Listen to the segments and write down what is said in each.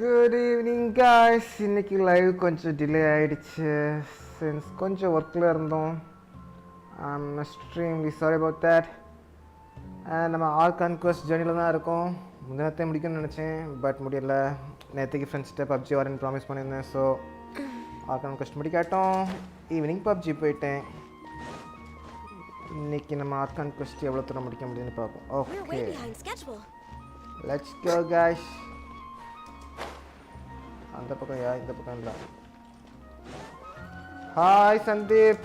Good evening guys. இன்னைக்கு live கொஞ்சம் delay ஆயிடுச்சு since கொஞ்சம் ஒர்க்கில் இருந்தோம். I'm extremely sorry about that. நம்ம Archon quest ஜர்னியில் தான் இருக்கோம். முன்னாடியே முடிக்கணும்னு நினச்சேன் பட் முடியல. நேற்றுக்கு ஃப்ரெண்ட்ஸ்கிட்ட பப்ஜி வரேன்னு ப்ராமிஸ் பண்ணியிருந்தேன். ஸோ Archon quest முடிக்காட்டோம். ஈவினிங் பப்ஜி போயிட்டேன். இன்னைக்கு நம்ம Archon quest எவ்வளோ தூரம் முடிக்க முடியும்னு பார்ப்போம். Okay, let's go guys. அந்த பக்கம் யா, இந்த பக்கம் இல்லை. ஹாய் சந்தீப்,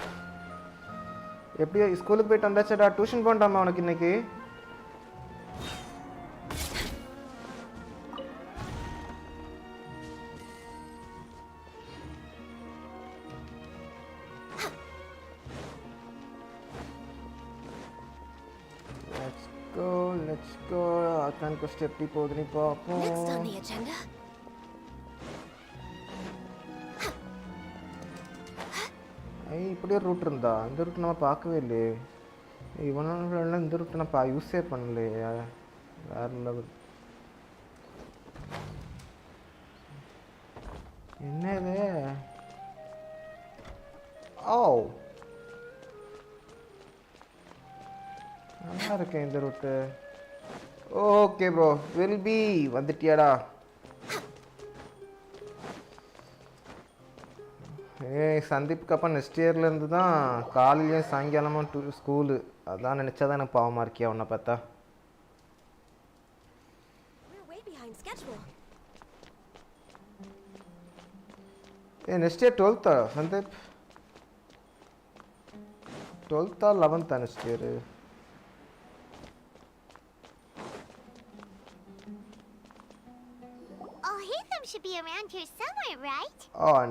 எப்படி ஸ்கூலுக்கு போயிட்டு வந்தாச்சடா? டியூஷன் போண்டாமா உனக்கு இன்னைக்கு? Let's go. Archon quest எப்படி போகுதுன்னு பார்ப்போம். இப்படி ஒரு ரூட் இருந்தா? இந்த ரூட் நம்ம பார்க்கவே இல்லையே. இவனால இந்த ரூட் நான் யூஸே பண்ணலையே. வேற லெவல். என்ன இது? ஓ, நல்லா இருக்கேன் இந்த route. Okay bro, will be வந்துட்டியாடா? சந்தீப்க்கு அப்போ நெக்ஸ்ட் இயர்லேருந்து தான் காலையிலையும் சாயங்காலமும் ஸ்கூலு. அதான் நினச்சா தான் எனக்கு பாவமாக இருக்கியா உன்னை பார்த்தா. Next year 12th Sandeep? 12th 11th next year? Should be around here somewhere, right?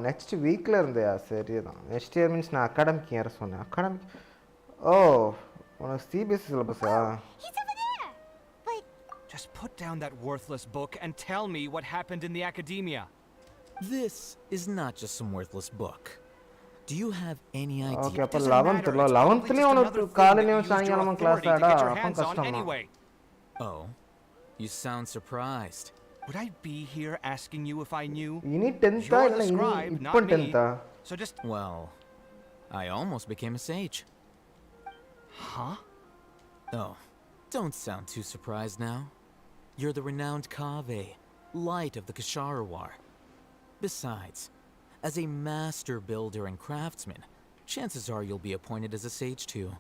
next weekல இருந்தயா? சரிதான். நெக்ஸ்ட் இயர் மீன்ஸ் நான் அகாடமிக் இயர் சொன்னேன். அகாடமிக். உனக்கு CBSE சிலபஸா? He's over there. But just put down that worthless book and tell me what happened in the academia. This is not just some worthless book. Do you have any idea? Okay, அப்ப 11thலயும் உனக்கு காலையிலயும் சாயங்காலமும் class ஆடா? அப்ப கஷ்டம். Oh, you sound surprised. Would I be here asking you if I knew? Ini 10th இல்ல இப்போ 10th? So just well, I almost became a sage. Huh? Oh, don't sound too surprised now. You're the renowned Kaveh, light of the Ksharawar. Besides, as a master builder and craftsman, chances are you'll be appointed as a sage too.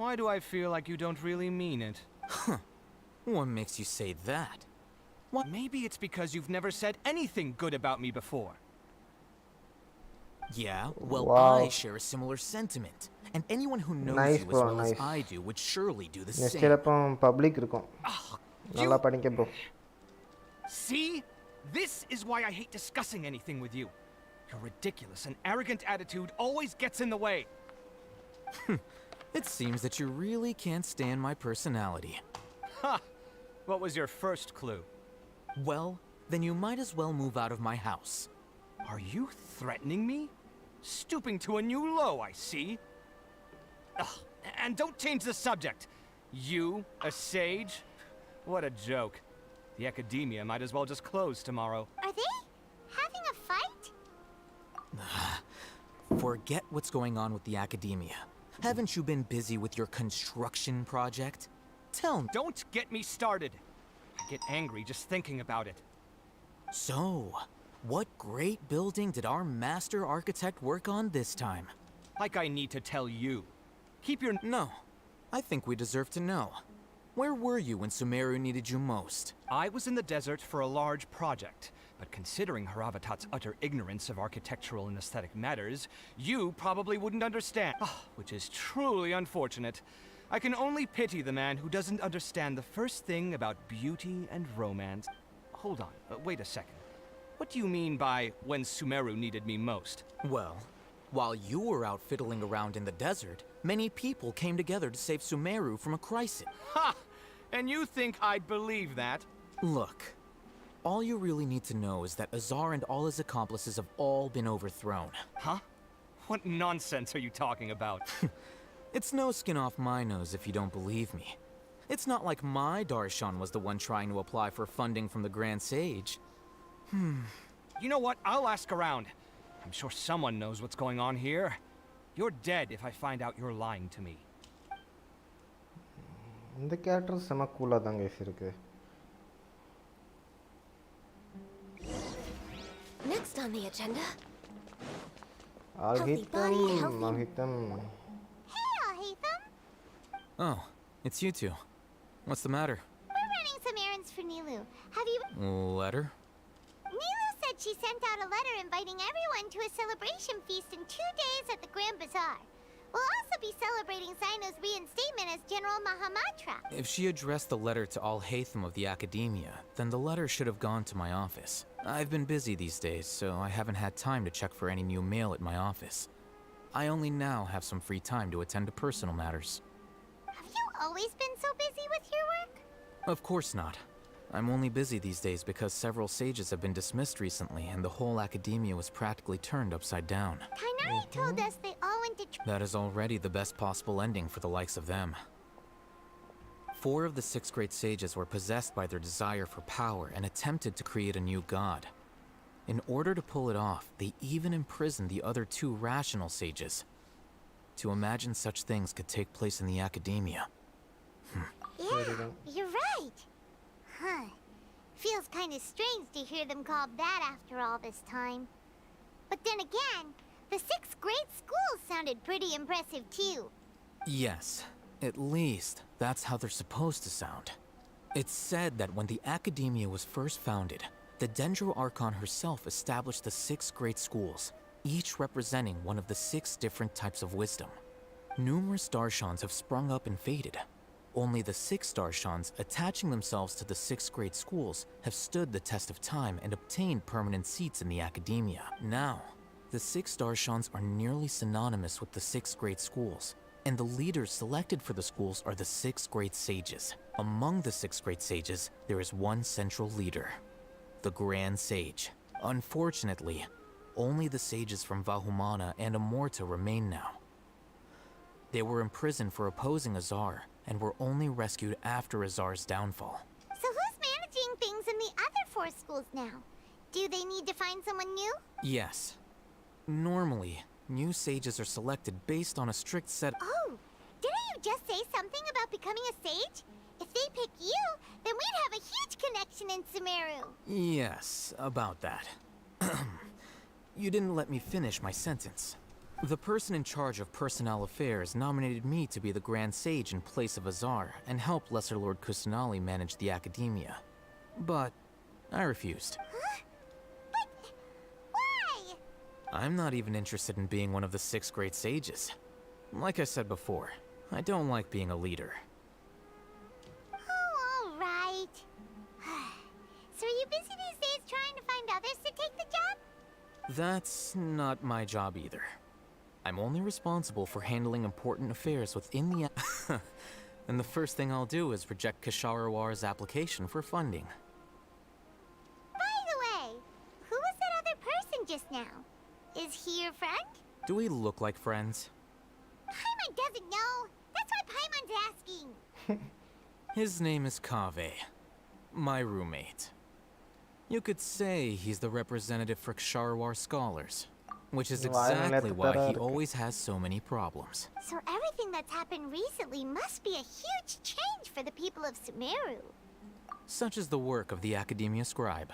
Why do I feel like you don't really mean it? What makes you say that? What? Maybe it's because you've never said anything good about me before. Yeah, well, wow. I share a similar sentiment, and anyone who knows nice, you bro, as well nice. as I do would surely do the next same. year அப்ப public இருக்கும். நல்லா படிங்க bro. See? This is why I hate discussing anything with you. Your ridiculous and arrogant attitude always gets in the way. It seems that you really can't stand my personality. Ha! What was your first clue? Well, then you might as well move out of my house. Are you threatening me? Stooping to a new low, I see. Ugh, and don't change the subject. You, a sage? What a joke. The academia might as well just close tomorrow. are they having a fight? Forget what's going on with the academia. Haven't you been busy with your construction project? Tell me. Don't get me started. I get angry just thinking about it. So, what great building did our master architect work on this time? Like I need to tell you. Keep your... No, I think we deserve to know. Where were you when Sumeru needed you most? I was in the desert for a large project, but considering Haravatat's utter ignorance of architectural and aesthetic matters, you probably wouldn't understand. Which is truly unfortunate. I can only pity the man who doesn't understand the first thing about beauty and romance. Hold on, wait a second. What do you mean by when Sumeru needed me most? Well, while you were out fiddling around in the desert, many people came together to save Sumeru from a crisis. Ha! And you think I'd believe that? Look, all you really need to know is that Azar and all his accomplices have all been overthrown. Huh? What nonsense are you talking about? It's no skin off my nose if you don't believe me. It's not like my Darshan was the one trying to apply for funding from the Grand Sage. You know what? I'll ask around. I'm sure someone knows what's going on here. You're dead if I find out you're lying to me. இந்த character செம கூலாக தான் guys இருக்கு. Next on the agenda. Alhitam. Hey, Alhaitham. Oh, it's you two. What's the matter? We're running some errands for Nilu. Have you... Letter? Nilu said she sent out a letter inviting everyone to a celebration feast in 2 days at the Grand Bazaar. We'll also be celebrating Zaino's reinstatement as General Mahamatra. If she addressed the letter to Alhaitham of the Academia, then the letter should have gone to my office. I've been busy these days, so I haven't had time to check for any new mail at my office. I only now have some free time to attend to personal matters. Have you always been so busy with your work? Of course not. I'm only busy these days because several sages have been dismissed recently and the whole Academia was practically turned upside down. Kainari told us they all went to... That is already the best possible ending for the likes of them. 4 of the 6 great sages were possessed by their desire for power and attempted to create a new god. In order to pull it off, they even imprisoned the other 2 rational sages. To imagine such things could take place in the Academia. Yeah, you're right. Huh. Feels kind of strange to hear them called that after all this time. But then again, the 6 great schools sounded pretty impressive too. Yes, at least that's how they're supposed to sound. It's said that when the Academia was first founded, the Dendro Archon herself established the 6 great schools, each representing one of the 6 different types of wisdom. Numerous Darshans have sprung up and faded. Only the 6 Darshans attaching themselves to the 6 great schools have stood the test of time and obtained permanent seats in the Academia. Now, the 6 Darshans are nearly synonymous with the 6 great schools, and the leaders selected for the schools are the 6 great sages. Among the 6 great sages, there is one central leader, the Grand Sage. Unfortunately, only the sages from Vahumana and Amorta remain now. They were imprisoned for opposing Azar, and were only rescued after Azar's downfall. So who's managing things in the other 4 schools now? Do they need to find someone new? Yes. Normally, new sages are selected based on a strict set. Oh, didn't you just say something about becoming a sage? If they pick you, then we'd have a huge connection in Sumeru. Yes, about that. You didn't let me finish my sentence. The person in charge of personnel affairs nominated me to be the Grand Sage in place of Azar and help Lesser Lord Kusanali manage the Academia. But I refused. Huh? But why? I'm not even interested in being one of the 6 great sages. Like I said before, I don't like being a leader. Oh, all right. So are you busy these days trying to find others to take the job? That's not my job either. I'm only responsible for handling important affairs within the and the first thing I'll do is reject Kasharawar's application for funding. By the way, who was that other person just now? Is he your friend? Do we look like friends? Paimon doesn't know. That's why Paimon's asking. His name is Kaveh, my roommate. You could say he's the representative for Ksharawar scholars, which is exactly why he always has so many problems. So everything that's happened recently must be a huge change for the people of Sumeru. Such is the work of the Academia Scribe.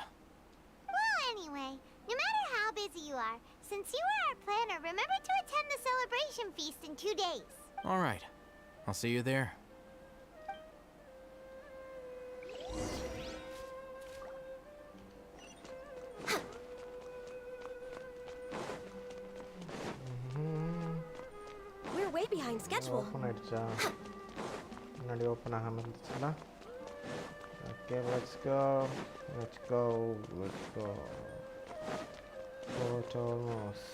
Well, anyway, no matter how busy you are, since you are our planner, remember to attend the celebration feast in 2 days. All right, I'll see you there. We're way behind schedule. Open ஆயிடுச்சா முன்னாடி open ஆகாமல் இருந்துச்சுங்களா okay let's go almost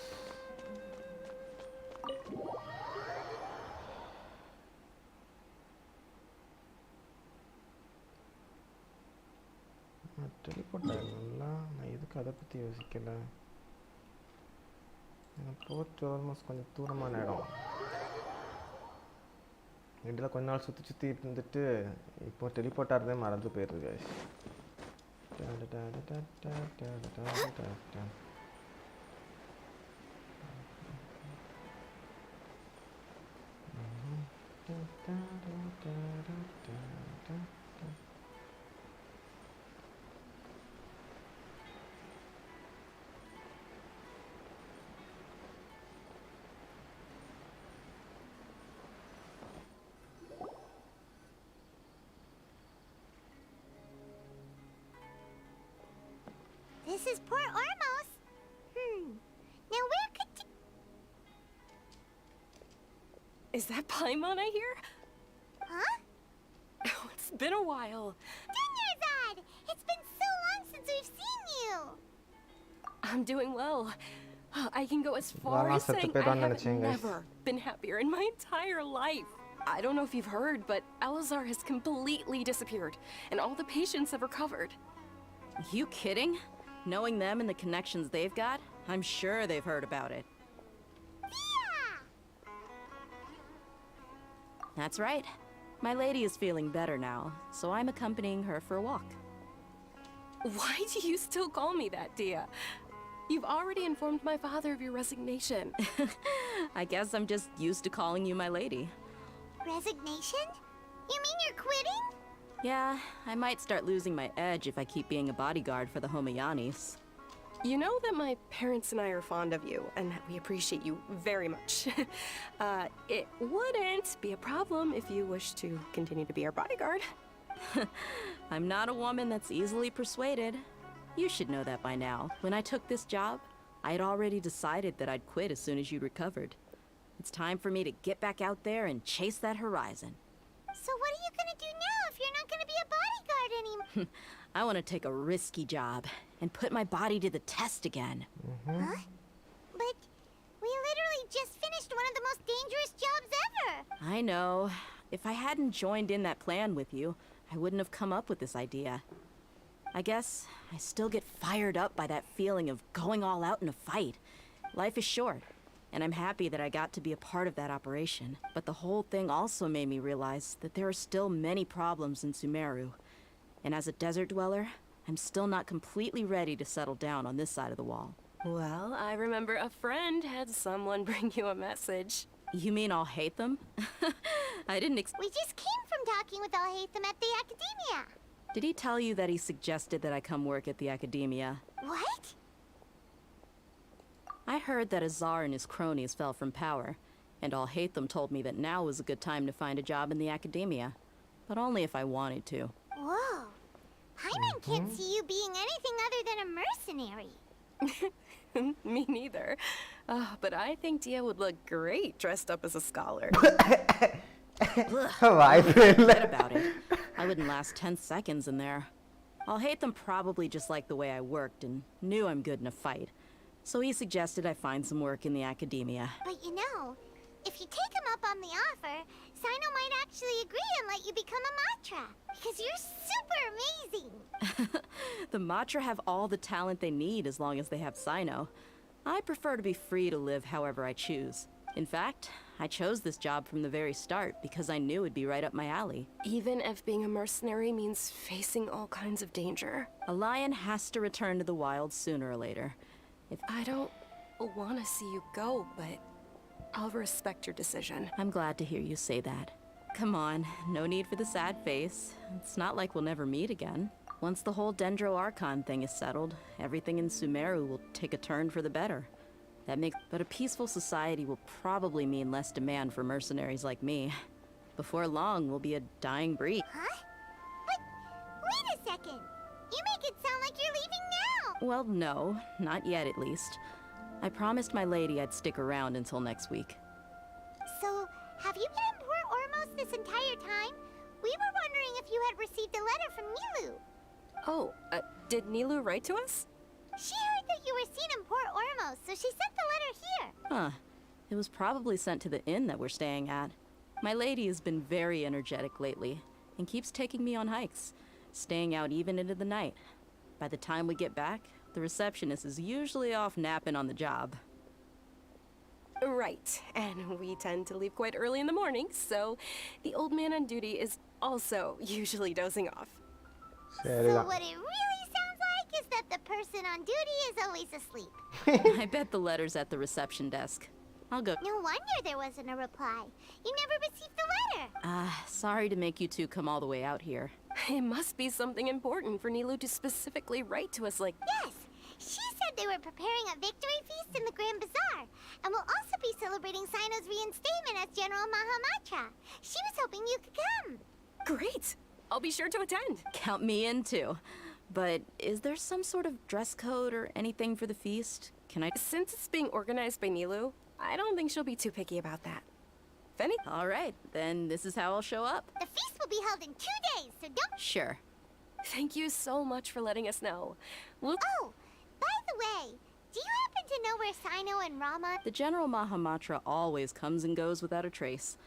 teleport ஆகணும்ல நான் எதுக்கு அதை பற்றி யோசிக்கலை board almost கொஞ்சம் தூரமான இடம் இதில் கொஞ்ச நாள் சுற்றி இருந்துட்டு இப்போ டெலிபோர்ட் ஆகிறதே மறந்து போயிடுது guys. This is Port Ormos. Now where could... Is that Paimon I hear? Huh? Oh, it's been a while. Dunyarzad! It's been so long since we've seen you! I'm doing well. I can go as far Lama as saying I setupedon haven't நினைச்சேன் guys. never been happier in my entire life. I don't know if you've heard, but Elazar has completely disappeared, and all the patients have recovered. You kidding? Knowing them and the connections they've got, I'm sure they've heard about it. Yeah! That's right. My lady is feeling better now, so I'm accompanying her for a walk. Why do you still call me that, Dia? You've already informed my father of your resignation. I guess I'm just used to calling you my lady. Resignation? You mean you're quitting? Yeah, I might start losing my edge if I keep being a bodyguard for the Homayanis. You know that my parents and I are fond of you, and that we appreciate you very much. It wouldn't be a problem if you wish to continue to be our bodyguard. I'm not a woman that's easily persuaded. You should know that by now. When I took this job, I had already decided that I'd quit as soon as you recovered. It's time for me to get back out there and chase that horizon. So what are you gonna do now if you're not gonna be a bodyguard anymore? I want to take a risky job and put my body to the test again. Huh? But we literally just finished one of the most dangerous jobs ever! I know. If I hadn't joined in that plan with you, I wouldn't have come up with this idea. I guess I still get fired up by that feeling of going all out in a fight. Life is short, and I'm happy that I got to be a part of that operation. But the whole thing also made me realize that there are still many problems in Sumeru. And as a desert dweller, I'm still not completely ready to settle down on this side of the wall. Well, I remember a friend had someone bring you a message. You mean I'll hate them? I didn't We just came from talking with Al-Haytham at the Academia. Did he tell you that he suggested that I come work at the Academia? What? I heard that Azar and his cronies fell from power, and Al-Haytham told me that now was a good time to find a job in the Academia. But only if I wanted to. Whoa. Paimon can't see you being anything other than a mercenary. Me neither. But I think Dia would look great dressed up as a scholar. வாய்ப்பே இல்லை Forget about it. I wouldn't last 10 seconds in there. Al-Haytham probably just liked the way I worked and knew I'm good in a fight. So he suggested I find some work in the Academia. But you know, if you take him up on the offer, Sino might actually agree and let you become a Matra. Because you're super amazing. The Matra have all the talent they need as long as they have Sino. I prefer to be free to live however I choose. In fact, I chose this job from the very start because I knew it'd be right up my alley. Even if being a mercenary means facing all kinds of danger. A lion has to return to the wild sooner or later. I don't want to see you go, but I'll respect your decision. I'm glad to hear you say that. Come on, no need for the sad face. It's not like we'll never meet again. Once the whole Dendro Archon thing is settled, everything in Sumeru will take a turn for the better. But a peaceful society will probably mean less demand for mercenaries like me. Before long, we'll be a dying breed. Huh? But wait a second. You make it sound like you're leaving now. Well, no, not yet at least. I promised my lady I'd stick around until next week. So, have you been in Port Ormos this entire time? We were wondering if you had received a letter from Nilu. Oh, did Nilu write to us? She heard that you were seen in Port Ormos, so she sent the letter here. Huh. It was probably sent to the inn that we're staying at. My lady has been very energetic lately and keeps taking me on hikes, staying out even into the night. By the time we get back, the receptionist is usually off napping on the job. Right, and we tend to leave quite early in the morning, so the old man on duty is also usually dozing off. So சரிதான். what it really sounds like is that the person on duty is always asleep. I bet the letter's at the reception desk. I'll go. No wonder there wasn't a reply. You never received the letter. Sorry to make you two come all the way out here. It must be something important for Nilu to specifically write to us like... Yes, she said they were preparing a victory feast in the Grand Bazaar, and will also be celebrating Sino's reinstatement as General Mahamatra. She was hoping you could come. Great! I'll be sure to attend. Count me in too. But is there some sort of dress code or anything for the feast? Can I... Since it's being organized by Nilu, I don't think she'll be too picky about that. If any... All right, then this is how I'll show up. The feast will be held in 2 days, so don't... Sure. Thank you so much for letting us know. We'll... Oh, by the way, do you happen to know where Sino and Rama... The General Mahamatra always comes and goes without a trace.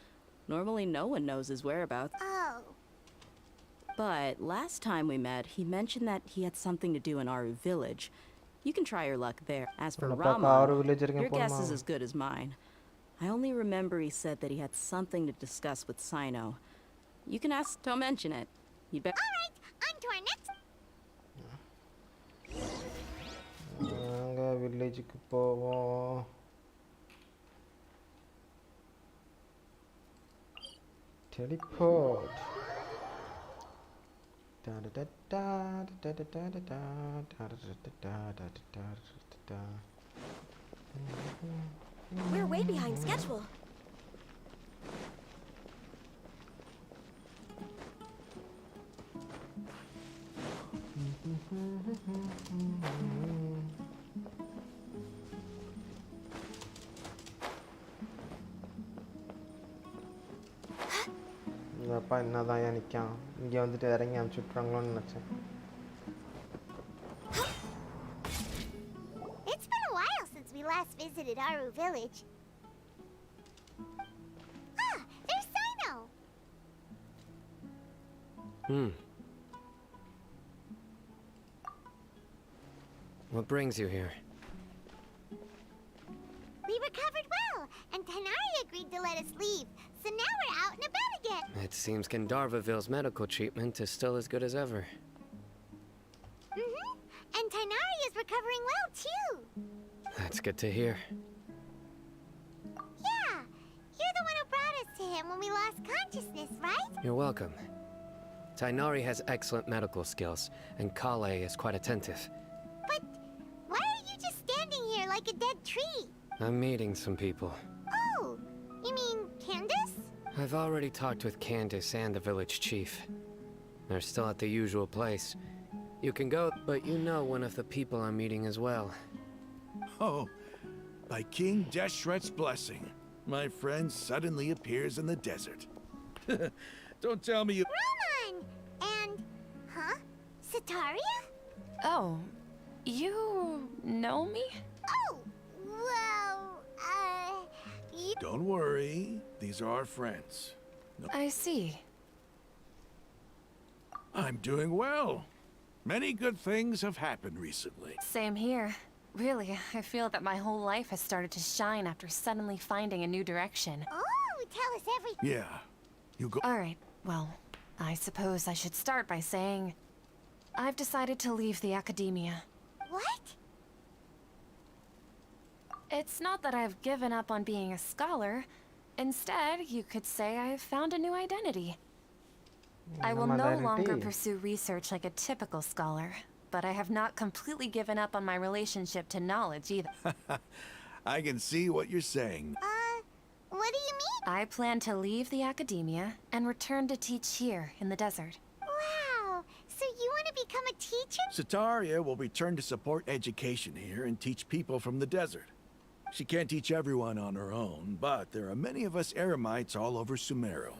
Normally no one knows his whereabouts. Oh, But last time we met, he mentioned that he had something to do in Aru village. You can try your luck there. As for உன்னை பார்க்க Rama, ஆறு village வரைக்கும் your guess போகணுமா? is as good as mine. I only remember he said that he had something to discuss with Sino. You can ask, don't mention it. You bet. all right, on to our next... நாங்க வில்லேஜுக்கு போவோம். Teleport. We're way behind schedule. இந்த அப்பா என்னதான் ஏன் நிற்கான் இங்கே வந்துட்டு இறங்கி அனுப்பிச்சு விட்றாங்களோன்னு நினச்சேன். It's been a while since we last visited Aru village. Ah, there's Sino. What brings you here? We recovered well, and Tanari agreed to let us leave. So now we're out and about again. It seems Gandharvaville's medical treatment is still as good as ever. Mm-hmm. And Tanari is recovering well, too. That's good to hear. Yeah, you're the one who brought us to him when we lost consciousness, right? You're welcome. Tainari has excellent medical skills, and Kale is quite attentive. But why are you just standing here like a dead tree? I'm meeting some people. Oh, you mean Candace? I've already talked with Candace and the village chief. They're still at the usual place. You can go, but you know one of the people I'm meeting as well. Oh, by King Deshret's blessing, my friend suddenly appears in the desert. Don't tell me you... Roman! And... Huh? Sataria? Oh, you know me? Oh, well, you... Don't worry, these are our friends. No, I see. I'm doing well. Many good things have happened recently. Same here. Really, I feel that my whole life has started to shine after suddenly finding a new direction. Oh, tell us everything. Yeah, you go... Alright, well, I suppose I should start by saying I've decided to leave the academia. What? It's not that I've given up on being a scholar. Instead, you could say I've found a new identity. I will no longer pursue research like a typical scholar, but I have not completely given up on my relationship to knowledge either. I can see what you're saying. What do you mean? I plan to leave the academia and return to teach here in the desert. Wow, so you want to become a teacher? Sataria will return to support education here and teach people from the desert. She can't teach everyone on her own, but there are many of us Eremites all over Sumeru.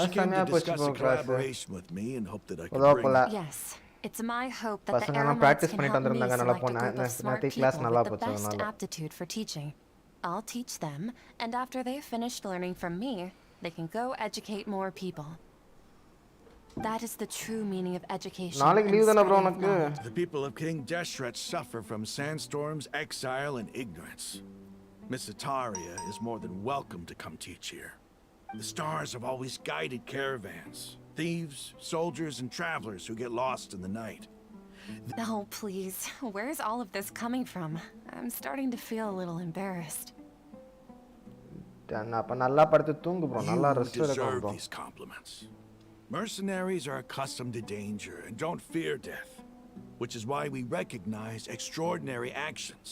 She came to discuss a collaboration with me and hoped that I could bring... Yes, it's my hope that the பசங்கலாம் Eremites practice can பண்ணிட்டு help me வந்திருந்தாங்க நல்லா select a போனேன் group of smart நேத்து class people நல்லா with the போச்சு best அதனால aptitude for teaching. I'll teach them, and after they've finished learning from me, they can go educate more people. That is the true meaning of education. நாளைக்கு and leave தானே bro spreading உனக்கு knowledge. The people of King Deshret suffer from sandstorms, exile, and ignorance. Miss Ataria is more than welcome to come teach here. The stars have always guided caravans, thieves, soldiers, and travelers who get lost in the night. Oh, please. Where's all of this coming from? I'm starting to feel a little embarrassed. அப்ப நல்லா படுத்து தூங்கு bro. நல்லா You rest எடுக்கணும் deserve bro. these compliments. Mercenaries are accustomed to danger and don't fear death, which is why we recognize extraordinary actions.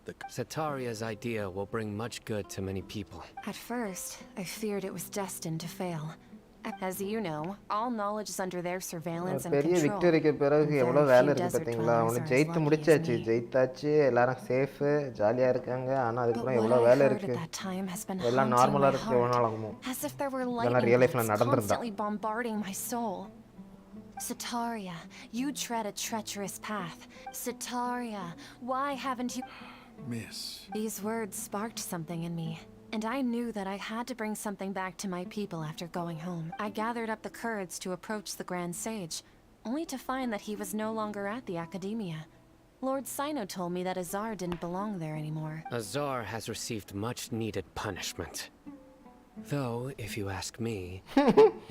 The Sataria's idea will bring much good to many people. At first, I feared it was destined to fail. As you know, all knowledge is under their surveillance and பெரிய control. விக்டரிக்கு பிறகு and எவ்வளவு very வேலை few இருக்கு desert பாத்தீங்களா? dwellers அவனை are as ஜெயித்து lucky முடிச்சாச்சு. as me. ஜெயித்தாச்சு. எல்லாரும் சேஃப், ஜாலியா இருக்காங்க. ஆனா But அதுக்கு what எவ்வளவு I வேலை heard இருக்கு. at that time has been எல்லாம் haunting நார்மலா my இருக்கு எவ்வளவு நாள் heart, ஆகுமோ? as if there were இதெல்லாம் lightning real life ல bolts நடந்திருந்தா. constantly bombarding my soul. Sataria, you tread a treacherous path. Sataria, why haven't you... Miss. These words sparked something in me, and I knew that I had to bring something back to my people after going home. I gathered up the courage to approach the Grand Sage, only to find that he was no longer at the Academia. Lord Sino told me that Azar didn't belong there anymore. Azar has received much needed punishment. Though, if you ask me,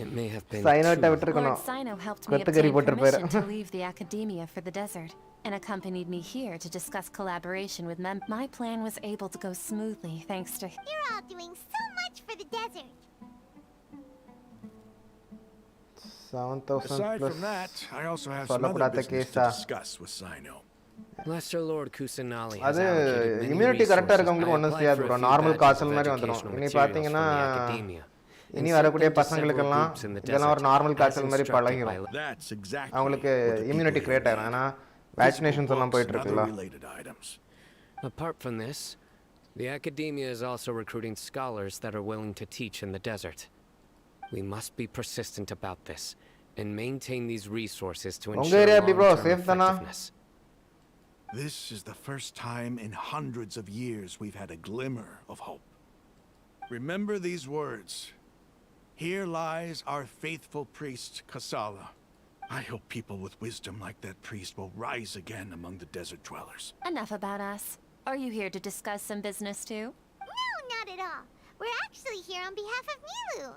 it may have been Lord Sino helped me obtain permission to leave the Academia for the desert, and accompanied me here to discuss collaboration with My plan was able to go smoothly thanks to... You're all doing so much for the desert. 7,000 Aside plus from that, I also have some சொல்லப்படாத other business கேஸா? to discuss with Sino. Lesser Lord Kusanali has அது allocated many immunity கரெக்டா resources. இருக்கவங்களுக்கு I ஒண்ணும் applied செய்யாது for a bro. few normal batches castle of மாதிரி வந்துரும். educational இனி materials பாத்தீங்கன்னா from the academia, and இனி sent வரக்கூடிய them to several பசங்களுக்கெல்லாம் groups in the இதெல்லாம் ஒரு desert, நார்மல் as காய்ச்சல் மாதிரி instructed பழகிடும். by That's exactly அவங்களுக்கு what the immunity people create here ஆகும். need. ஏன்னா வேக்சினேஷன்ஸ் எல்லாம் போயிட்டு Physical இருக்குல்ல. books and other related items. Apart from this, the academia is also recruiting scholars that are willing to teach in the desert. We must be persistent about this and maintain these resources to உங்க ensure area எப்படி bro? long-term safe தானா? effectiveness. This is the first time in hundreds of years we've had a glimmer of hope. Remember these words. Here lies our faithful priest, Kasala. I hope people with wisdom like that priest will rise again among the desert dwellers. Enough about us. Are you here to discuss some business too? No, not at all. We're actually here on behalf of Nilu.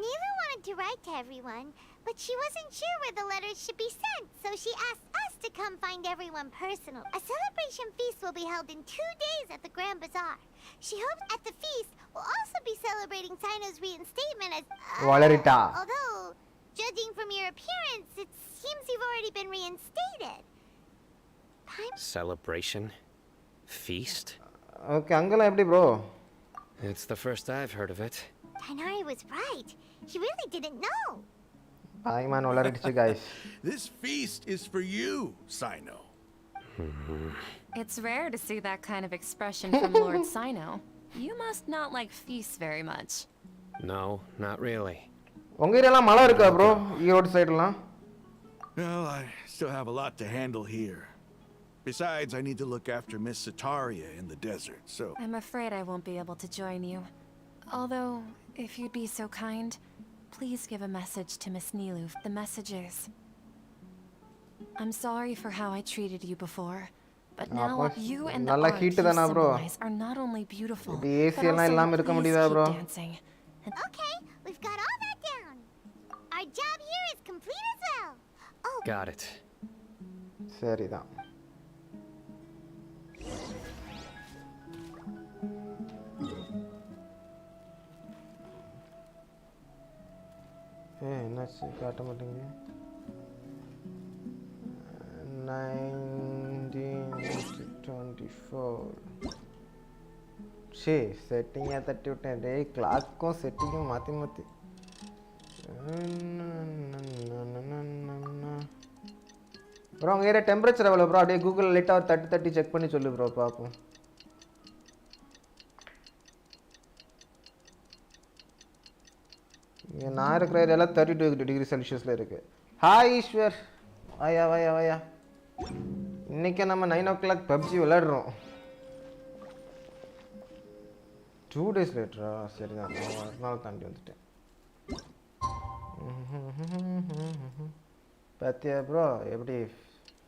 Nilu wanted to write to everyone, but she wasn't sure where the letters should be sent, so she asked us to come find everyone personal. A celebration feast will be held in 2 days at the Grand Bazaar. She hopes at the feast we'll also be celebrating Sino's reinstatement as... Valerita. Although, judging from your appearance, it seems you've already been reinstated. Celebration? Feast? Okay அங்கெல்லாம் எப்படி bro? It's the first I've heard of it. Tainari was right. He really didn't know. பாய்மான் வளரிடுச்சு guys. This feast is for you, Sino. It's rare to see that kind of expression from Lord Sino. You must not like feasts very much. No, not really. உங்க ஏரியாலாம் மழை இருக்கா bro? Erode சைடுலாம்? Well, I still have a lot to handle here. Besides, I need to look after Miss Sataria in the desert, so... I'm afraid I won't be able to join you. Although, if you'd be so kind, please give a message to Miss Nilu. The message is... I'm sorry for how I treated you before, but now அப்போ you and the நல்லா art heat you தானா bro? symbolize are not only beautiful, இப்படி but AC எல்லாம் also இல்லாம இருக்க please முடியுதா keep bro? dancing. Okay, we've got all that down. Our job here is complete as well. Oh, Got it. சரிதான். என்னாச்சு காட்ட மாட்டேங்குது. 1924 சே செட்டிங்காக தட்டி விட்டேன். டேய் கிளாக்கும் செட்டிங்கும் மாற்றி மாற்றி. ப்ரோ உங்கள் ஏரியா டெம்பரேச்சர் எவ்வளோ ப்ரோ? அப்படியே கூகுளில் லைட்டாக ஒரு தட்டி செக் பண்ணி சொல்லு ப்ரோ பார்ப்போம். இங்கே நான் இருக்கிற ஏரியாவில் 32 டிகிரி செல்சியஸில் இருக்குது. ஹாய் ஈஸ்வர், வாயா வாயா வாயா. இன்றைக்கி நம்ம 9 o'clock பப்ஜி விளையாடுறோம். 2 days லேட்டரா? சரிதான், நான் ஒரு நாள் தாண்டி வந்துட்டேன். பார்த்தியா ப்ரோ எப்படி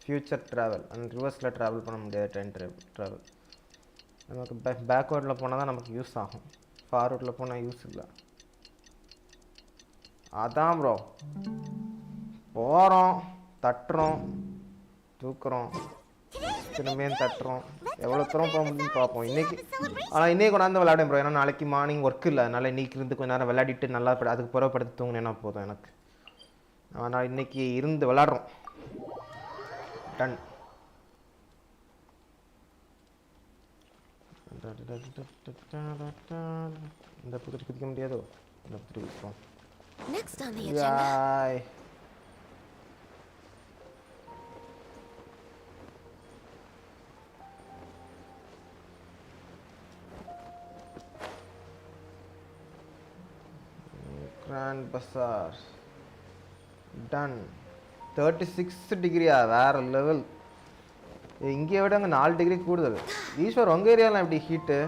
ஃப்யூச்சர் ட்ராவல் அண்ட் ரிவர்ஸில் ட்ராவல் பண்ண முடியாது. டைம் ட்ராவல் நமக்கு பேக்வேர்டில் போனால் தான் நமக்கு யூஸ் ஆகும், ஃபார்வேர்டில் போனால் யூஸ் இல்லை. அதான் ப்ரோ, போகிறோம், தட்டுறோம், தூக்குறோம், திரும்பியும் தட்டுறோம், எவ்வளோ தூரம் போக முடியும்னு பார்ப்போம் இன்றைக்கி. ஆனால் இன்றைக்கி கொண்டாந்து விளையாடுறேன் ப்ரோ, ஏன்னா நாளைக்கு மார்னிங் ஒர்க் இல்லை, அதனால் இன்றைக்கி இருந்து கொஞ்சம் நேரம் விளையாடிட்டு நல்லா அதுக்கு பிறகு படுத்து தூங்கினேன்னா போதும் எனக்கு. ஆனால் இன்றைக்கி இருந்து விளையாடுறோம். டன். இந்த புதிரி குதிக்க முடியாதோ, இந்த புதிரி குதிப்போம். Next on the agenda. Grand Bazaar. Done. 36 டிகிரியா, வேற லெவல். இங்கே விட அங்கே 4 டிகிரி கூடுதல். ஈஸ்வர் உங்கள் ஏரியாலாம் எப்படி ஹீட்டு?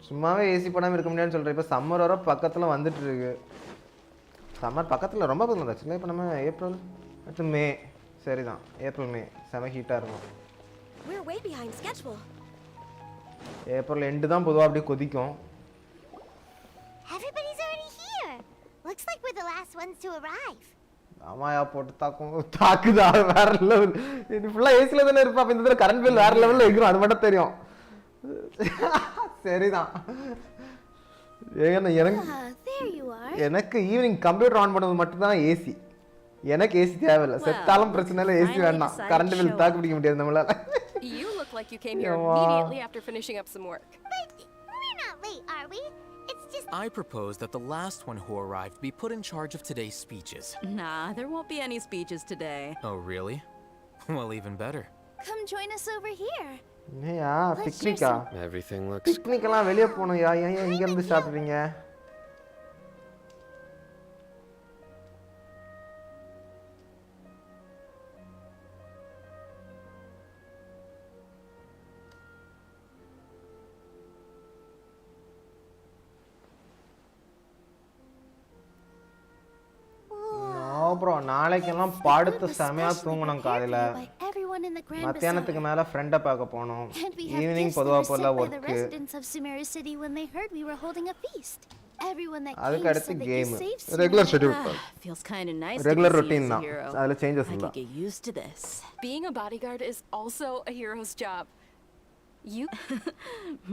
சும்மாவே ஏசி போடாமல் இருக்க முடியாதுன்னு சொல்கிறேன். இப்போ சம்மர் வர பக்கத்தில் வந்துட்டு இருக்கு. சம்மர் பக்கத்தில் ரொம்ப பக்கத்தில் இருந்துச்சு. இப்போ நம்ம ஏப்ரல் அடுத்து மே, சரிதான், ஏப்ரல் மே செம ஹீட்டாக இருக்கும். ஏப்ரல் எண்டு தான் பொதுவாக அப்படியே கொதிக்கும். Everybody's already here. Looks like we're the last ones to arrive. ஆமாயா, போட்டு தாக்குதா வேற லெவல். இது ஃபுல்லாக ஏசியில் தானே இருப்பா. அப்போ இந்த தடவை கரண்ட் பில் வேற லெவலில் இருக்கிறோம், அது மட்டும் தெரியும். சரிதான். எனக்கு ஈவினிங் கம்ப்யூட்டர் ஆன் பண்ணது மட்டும்தான் ஏசி. எனக்கு ஏசி தேவையில்லை, செத்தாலும் பிரச்சனை இல்லை, ஏசி வேண்டாம். கரண்ட் பில் தாக்கு பிடிக்க முடியாது நம்மளால. You look like you came here immediately after finishing up some work. But we're not late, are we? It's just... I propose that the last one who arrived be put in charge of today's speeches. Nah, there won't be any speeches today. Oh, really? Well, even better. Come join us over here. ஏயா பிக்னிக்கா? Everything looks... பிக்னிக்கெல்லாம் வெளியே போகணும். ஏன் இங்கேருந்து சாப்பிட்றீங்க? அப்புறம் நாளைக்கெல்லாம் படுத்து செமையாக தூங்கணும். காலையில் மத்தியானத்துக்கு மேலே ஃப்ரெண்டை பார்க்க போகணும். ஈவினிங் பொதுவாக போல ஒர்க்கு, அதுக்கு அடுத்து game. Regular schedule, regular routine தான், அதில் சேஞ்சஸ் இல்லை. Being a bodyguard is also a hero's job. You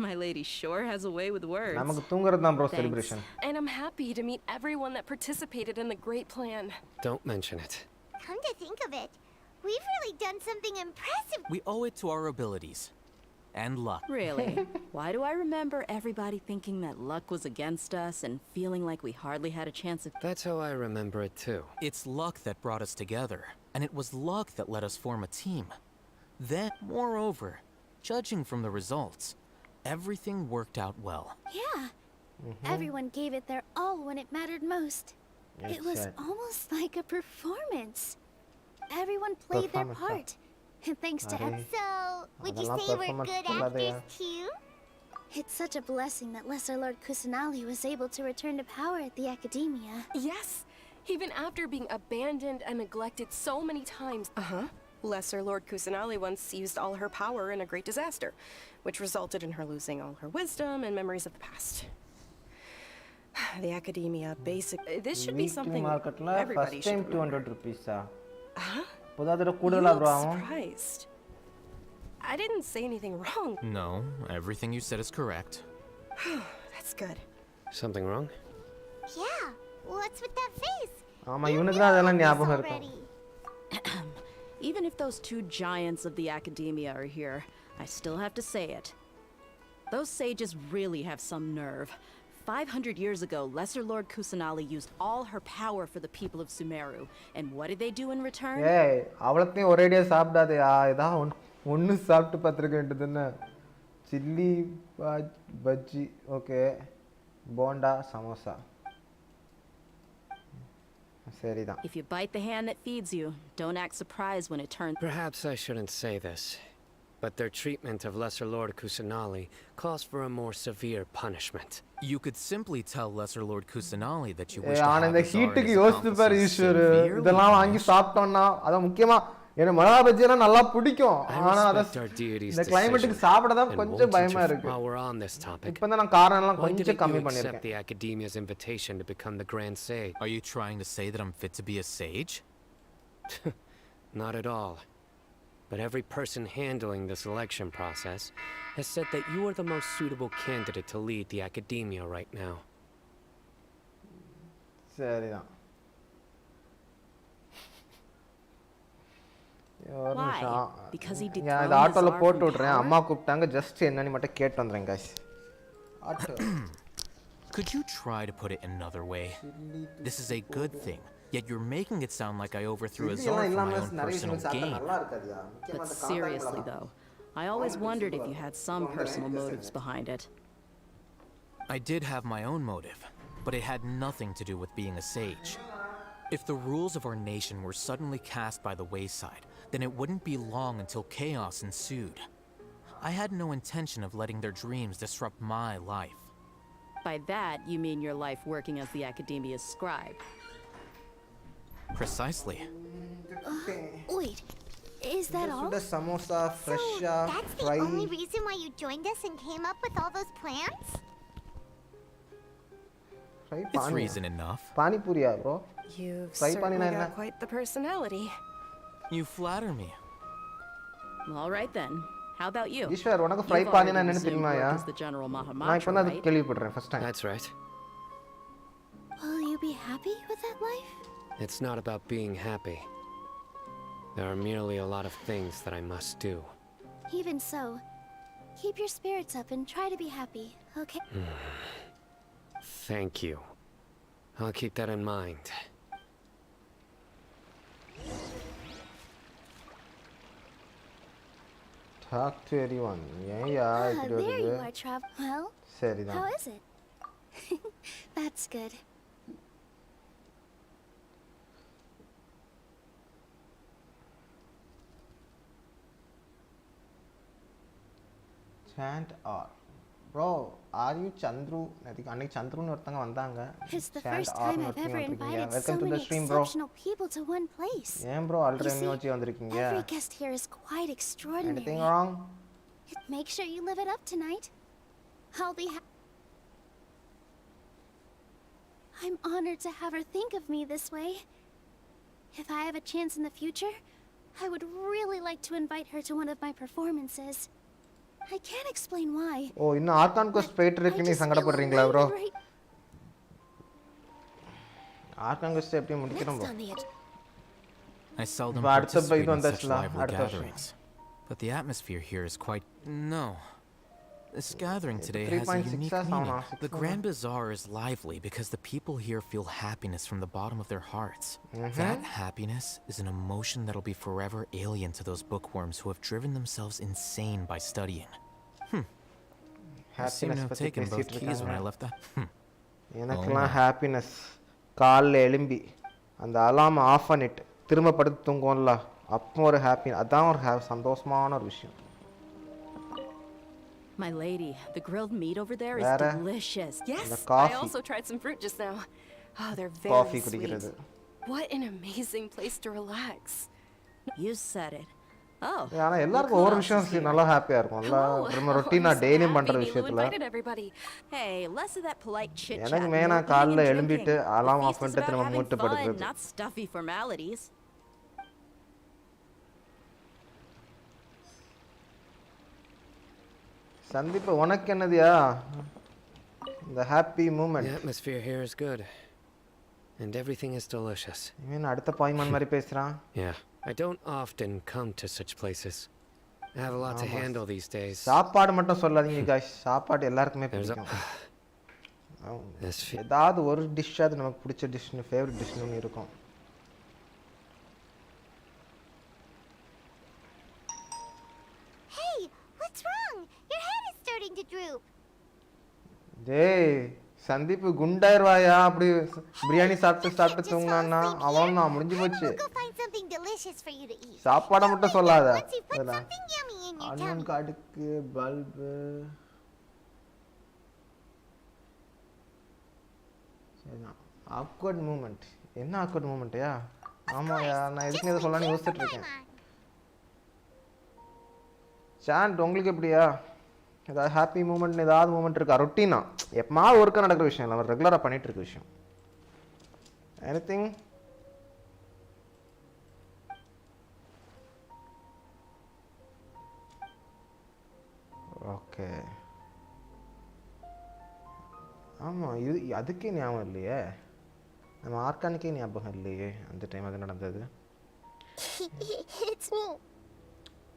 My lady sure has a way with words. நமக்கு தூங்குறது தான் bro celebration. And I'm happy to meet everyone that participated in the great plan. Don't mention it. Come to think of it, we've really done something impressive. We owe it to our abilities. And luck. Really? Why do I remember everybody thinking that luck was against us and feeling like we hardly had a chance of... That's how I remember it too. It's luck that brought us together, and it was luck that let us form a team. Then, moreover, judging from the results, everything worked out well. Yeah. Everyone gave it their all when it mattered most. It was almost like a performance. Everyone played their part. And thanks to So, would you say we're good actors too? It's such a blessing that Lesser Lord Kusanali was able to return to power at the Academia. Yes, even after being abandoned and neglected so many times. Lesser Lord Kusanali once used all her power in a great disaster, which resulted in her losing all her wisdom and memories of the past. The Academia this should be something everybody should remember. 200 rupees. You look surprised. I didn't say anything wrong. No, everything you said is correct. That's good. Something wrong? Yeah, what's with that face? ஆமா, இவனுக்கு தான் அதெல்லாம் ஞாபகம் இருக்கும். Even if those two giants of the Academia are here, I still have to say it. Those sages really have some nerve. 500 years ago, Lesser Lord Kusanali used all her power for the people of Sumeru. And what did they do in return? Hey, அவளத்தையும் ஒரேடியா சாப்பிடாதயா. இதா ஒன்னு சாப்பிட்டு பார்த்துருக்க வேண்டியதுன்னு. Chilli bajji, okay, bonda, samosa. சரிதான். If you bite the hand that feeds you, don't act surprised when it turns... Perhaps I shouldn't say this, but their treatment of Lesser Lord Kusanali calls for a more severe punishment. You could simply tell Lesser Lord Kusanali that you wish to have இந்த ஹீட்டுக்கு யோசிச்சு பாரு ஈஸ்வர். இதெல்லாம் வாங்கி சாப்பிட்டோம்னா, அதான் முக்கியமா ஏன்னா மிளகா பஜ்ஜினா நல்லா பிடிக்கும். ஆனா அத respect our deity's இந்த கிளைமேட்டுக்கு சாப்பிட தான் and கொஞ்சம் won't you பயமா இருக்கு. while we're on this topic, இப்போ தான் நான் காரம் எல்லாம் why didn't கொஞ்சம் கம்மி you accept பண்ணிருக்கேன். the Academia's invitation to become the Grand Sage? Are you trying to say that I'm fit to be a sage? Not at all. But every person handling the selection process has said that you are the most suitable candidate to lead the Academia right now. சரிதான். Why? Because he நான் இந்த dethroned ஆட்டோல Azar போட்டு from விடுறேன். power? அம்மா கூப்பிட்டாங்க, just என்னன்னு மட்டும் கேட்டு வந்துறேன் guys. Auto. Could you try to put it another way? This is a good thing, yet you're making it sound like I overthrew Azar for my own personal gain. But seriously, though, I always wondered if you had some personal motives behind it. I did have my own motive, but it had nothing to do with being a sage. If the rules of our nation were suddenly cast by the wayside, then it wouldn't be long until chaos ensued. I had no intention of letting their dreams disrupt my life. By that, you mean your life working as the Academia's scribe. Precisely. Wait, is that all? சுட samosa So ஃப்ரெஷ்ஷா that's the fry. only reason why you joined us and came up with all those plans? Fry It's பானி. reason enough. பானிபூரியா bro? You've Fry certainly panina got enna? quite the personality. You flatter me. All right then. How about you? Eswar உனக்கு fry You've பானினா already என்னன்னு resumed தெரியுமாயா? work as the General நான் இப்போ Mahamaja, தான் அது right? கேள்விப்படுறேன் first time. That's right. Will you be happy with that life? It's not about being happy. There are merely a lot of things that I must do. Even so, keep your spirits up and try to be happy, okay? Thank you. I'll keep that in mind. Talk to anyone. ஏன்யா இப்படி there you வருது? are, Trav. Well, சரிதான். how is it? That's good. Chant R. Bro, are you Chandru? அன்னைக்கு சந்துருன்னு ஒருத்தங்க வந்தாங்க. It's the Chant first R time ன்னு I've ஒருத்தங்க ever வந்திருக்கீங்க. invited so Welcome to the many stream, bro. exceptional people to one place. ஏன் bro You ultra see, மியோச்சி வந்திருக்கீங்க? every guest here is quite extraordinary. Anything wrong? Make sure you live it up tonight. I'll be I'm honored to have her think of me this way. If I have a chance in the future, I would really like to invite her to one of my performances. I can't explain why. ஓ இன்னும் argon cost போயிட்டு இருக்கு, I நீ just சங்கடப்படுறீங்களா feel bro? elated right- ஆர்கான் கோஸ்ட் எப்படி முடிக்கணும் Next bro? on the agenda. I seldom இப்போ அடுத்த participate இது in such வந்தாச்சுல, lively அடுத்த வருஷம். gatherings. But the atmosphere here is quite... No. This gathering today has a 3.6 unique sound meaning. off, The Grand Bazaar is lively because the people here feel happiness from the bottom of their hearts. That happiness is an emotion that'll be forever alien to those bookworms who have driven themselves insane by studying. I seem to have பத்தி taken both பேசிட்டு keys when I இருக்காங்க. left that. எனக்கெல்லாம் happiness காலைல எழும்பி அந்த alarm of பண்ணிட்டு திரும்ப படுத்து தூங்குவோம்ல, அப்போ ஒரு ஹாப்பி, அதான் ஒரு சந்தோஷமான ஒரு விஷயம். My lady, the grilled meat over there is Vera? delicious. Yes, The I coffee. also tried some fruit just now. Oh, they're coffee very குடிக்கிறது. sweet. What an amazing place to relax. You said it. Oh. ஆனா look எல்லாருக்கும் who ஒவ்வொரு else விஷயம் is here. நல்லா ஹாப்பியா இருக்கும்ல, Hello. நம்ம Oh, ரொட்டீனா I'm so டெய்லியும் happy பண்ற Nilu விஷயத்துல. invited everybody. Hey, less of that polite chit chat. எனக்கு மெயினா காலைல எழும்பிட்டு alarm off The feast is பண்ணிட்டு about திரும்ப having மூட்டு fun, படுக்கிறது. not stuffy formalities. சந்தீப் உனக்கு என்னதுயா இந்த happy The moment? atmosphere here is good. And everything is delicious. இவன் அடுத்த பாய்மன் மாதிரி பேசுறான். Yeah. I don't often come to such places. I have a lot to handle these days. சாப்பாடு மட்டும் சொல்லாதீங்க guys, சாப்பாடு எல்லாருக்குமே There's a... பிடிக்கும். This fe- ஏதாவது ஒரு டிஷ்ஷாவது நமக்கு பிடிச்ச டிஷ்னு ஃபேவரட் டிஷ்னு இருக்கும். Hey, what's wrong? Your head is starting to droop. டேய் சந்தீப் குண்டாயிருவாயா, அப்படி பிரியாணி சாப்பிட்டு சாப்பிட்டு தூங்கினான்னா அவன் தான் முடிஞ்சு போச்சு. We'll go find something delicious for you to eat. சாப்பாடை மட்டும் சொல்லாத. Once you put something yummy in your அண்ணன் tummy. காடுக்கு பல்பு. சரிதான். Awkward moment. என்ன ஆக்வர்ட் மூமெண்ட்யா? ஆமாயா, நான் எதுக்கு இதை சொல்லலாம்னு யோசிச்சுட்டு இருக்கேன். சாண்ட் உங்களுக்கு எப்படியா? ஏதாவது ஹாப்பி மூமெண்ட் ஏதாவது மூமெண்ட் இருக்கா? ரொட்டீனா எப்பமாவது ஒருக்கா நடக்கிற விஷயம் இல்லை, அவர் ரெகுலராக பண்ணிட்டு இருக்க விஷயம். எனிதிங்? ஓகே. ஆமாம், இது அதுக்கே ஞாபகம் இல்லையே, நம்ம ஆர்கானிக்கே ஞாபகம் இல்லையே அந்த டைம் அது நடந்தது. It's me.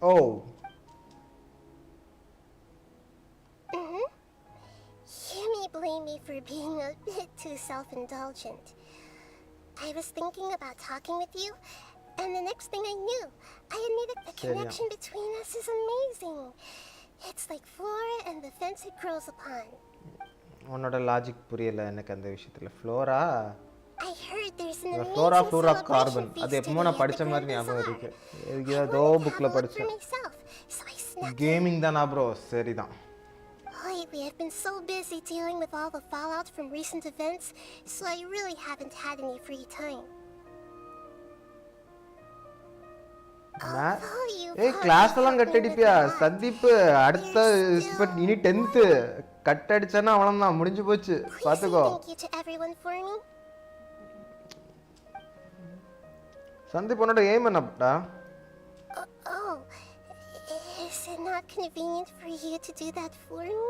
Oh. You may blame me for being a bit too self-indulgent. I was thinking about talking with you, and the next thing I knew, I admitted the connection between us is amazing. It's like flora and the fence it grows upon. உன்னோட logic புரியல எனக்கு அந்த விஷயத்தில். Flora, I heard there's an amazing Flora celebration feast அது எப்போ நான் today at படித்த the மாதிரி Grand ஞாபகம் Bazaar. இருக்கு. I ஏதோ wanted to புக்கில் have a look for படித்தேன். myself, so I snuck in. Gaming தானா ப்ரோ? சரிதான். Lately, I've been so busy dealing with all the fallout from recent events, so I really haven't had any free time. ஏய், class எல்லாம் cut அடிப்பியா Sandeep? அடுத்த இனி 10th cut அடிச்சானா அவ்வளவுதான், முடிஞ்சு போச்சு, பாத்துக்கோ. சந்தீப், உன்னோட எய்ம் என்னப்பா? Oh, is it not convenient for you to do that for me?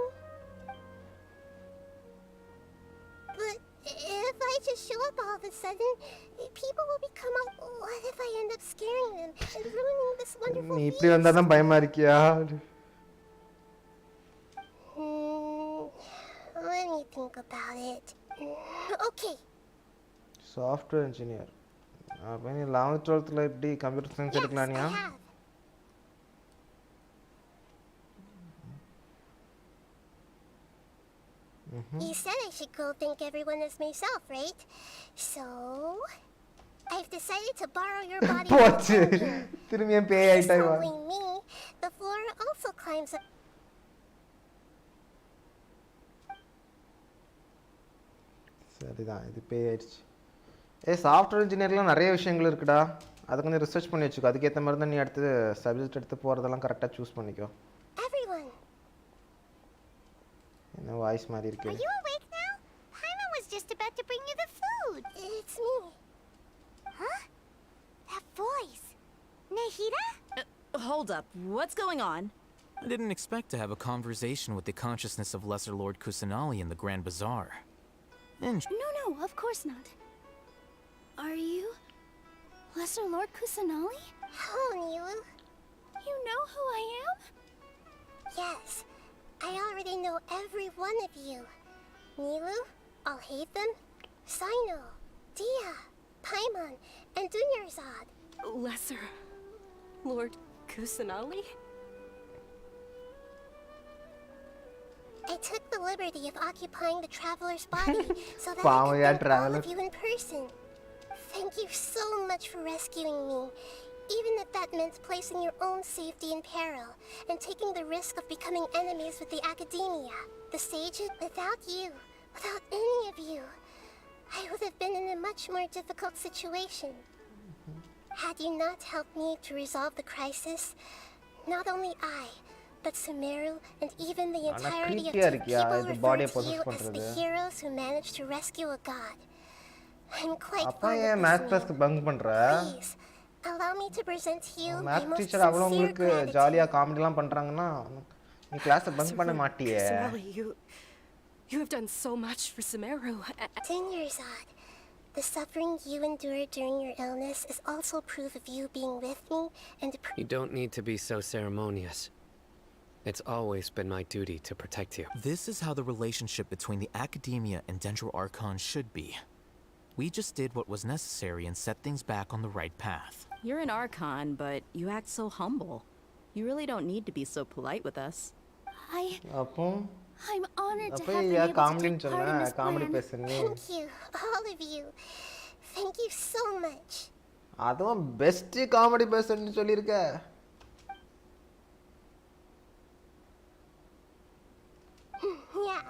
But if I just show up all of a sudden, people will become out. What if I end up scaring them and ruining this wonderful நீ feast? இப்படி வந்தாதான் பயமா இருக்கியா? Let me think about it. Okay. Software engineer. அப்ப நீ 11th 12th எப்படி computer science எடுக்கலாம்யா? You said I should go think everyone is myself, right? So, I've decided to borrow your body. போச்சு, திரும்பி ஏன் பேய் ஆயிட்டா இவ? It's only me. The flora also climbs up. சரிதான், இது பேய் ஆயிடுச்சு. சாஃப்ட்வேர் இன்ஜினியர்லாம் நிறைய விஷயங்கள் இருக்குடா, அதை கொஞ்சம் ரிசர்ச் பண்ணி வச்சுக்கோ. அதுக்கேற்ற மாதிரி தான் நீ அடுத்து சப்ஜெக்ட் எடுத்து போகிறதெல்லாம் கரெக்டாக சூஸ் பண்ணிக்கோ. என்ன வாய்ஸ் மாதிரி இருக்கு? Are you awake now? Paimon was just about to bring you the food. It's me. Huh? That voice. Nahida? Hold up. What's going on? I didn't expect to have a conversation with the consciousness of Lesser Lord Kusanali in the Grand Bazaar. No, of course not. Are you Lesser Lord Kusanali? Hello, Nilu. You know who I am? Yes. I already know every one of you. Nilu, Alhaitham, Sino, Dia, Paimon, and Dunyarzad. Lesser Lord Kusanali? I took the liberty of occupying the traveler's body so that Wow, I yeah, could thank all traveler. of you in person. Thank you so much for rescuing me, even if that meant placing your own safety in peril and taking the risk of becoming enemies with the academia, the sages. Without you, without any of you, I would have been in a much more difficult situation. Had you not helped me to resolve the crisis, not only I, but Sumeru and even the entirety of the people refer to you as the heroes who managed to rescue a god. I'm quite fond of this name. Please, allow me to present to you my most teacher அவ்வளவு sincere உங்களுக்கு gratitude. ஜாலியா காமெடிலாம் பண்றாங்கன்னா நீ class bunk பண்ண மாட்டியே. Kusanali, you have done so much for Sumeru. 10 years odd. The suffering you endured during your illness is also proof of you being with me and You don't need to be so ceremonious. It's always been my duty to protect you. This is how the relationship between the Academia and Dendro Archon should be. We just did what was necessary and set things back on the right path. You're an Archon, but you act so humble. You really don't need to be so polite with us. அப்போ I'm honored to அப்போ have been yeah able to காமெடின்னு take part in சொன்னா this comedy plan. பேசுறீங்க. Thank you, all of you. Thank you so much. அதுவும் best comedy பேசுறேன்னு சொல்லியிருக்க. Yeah.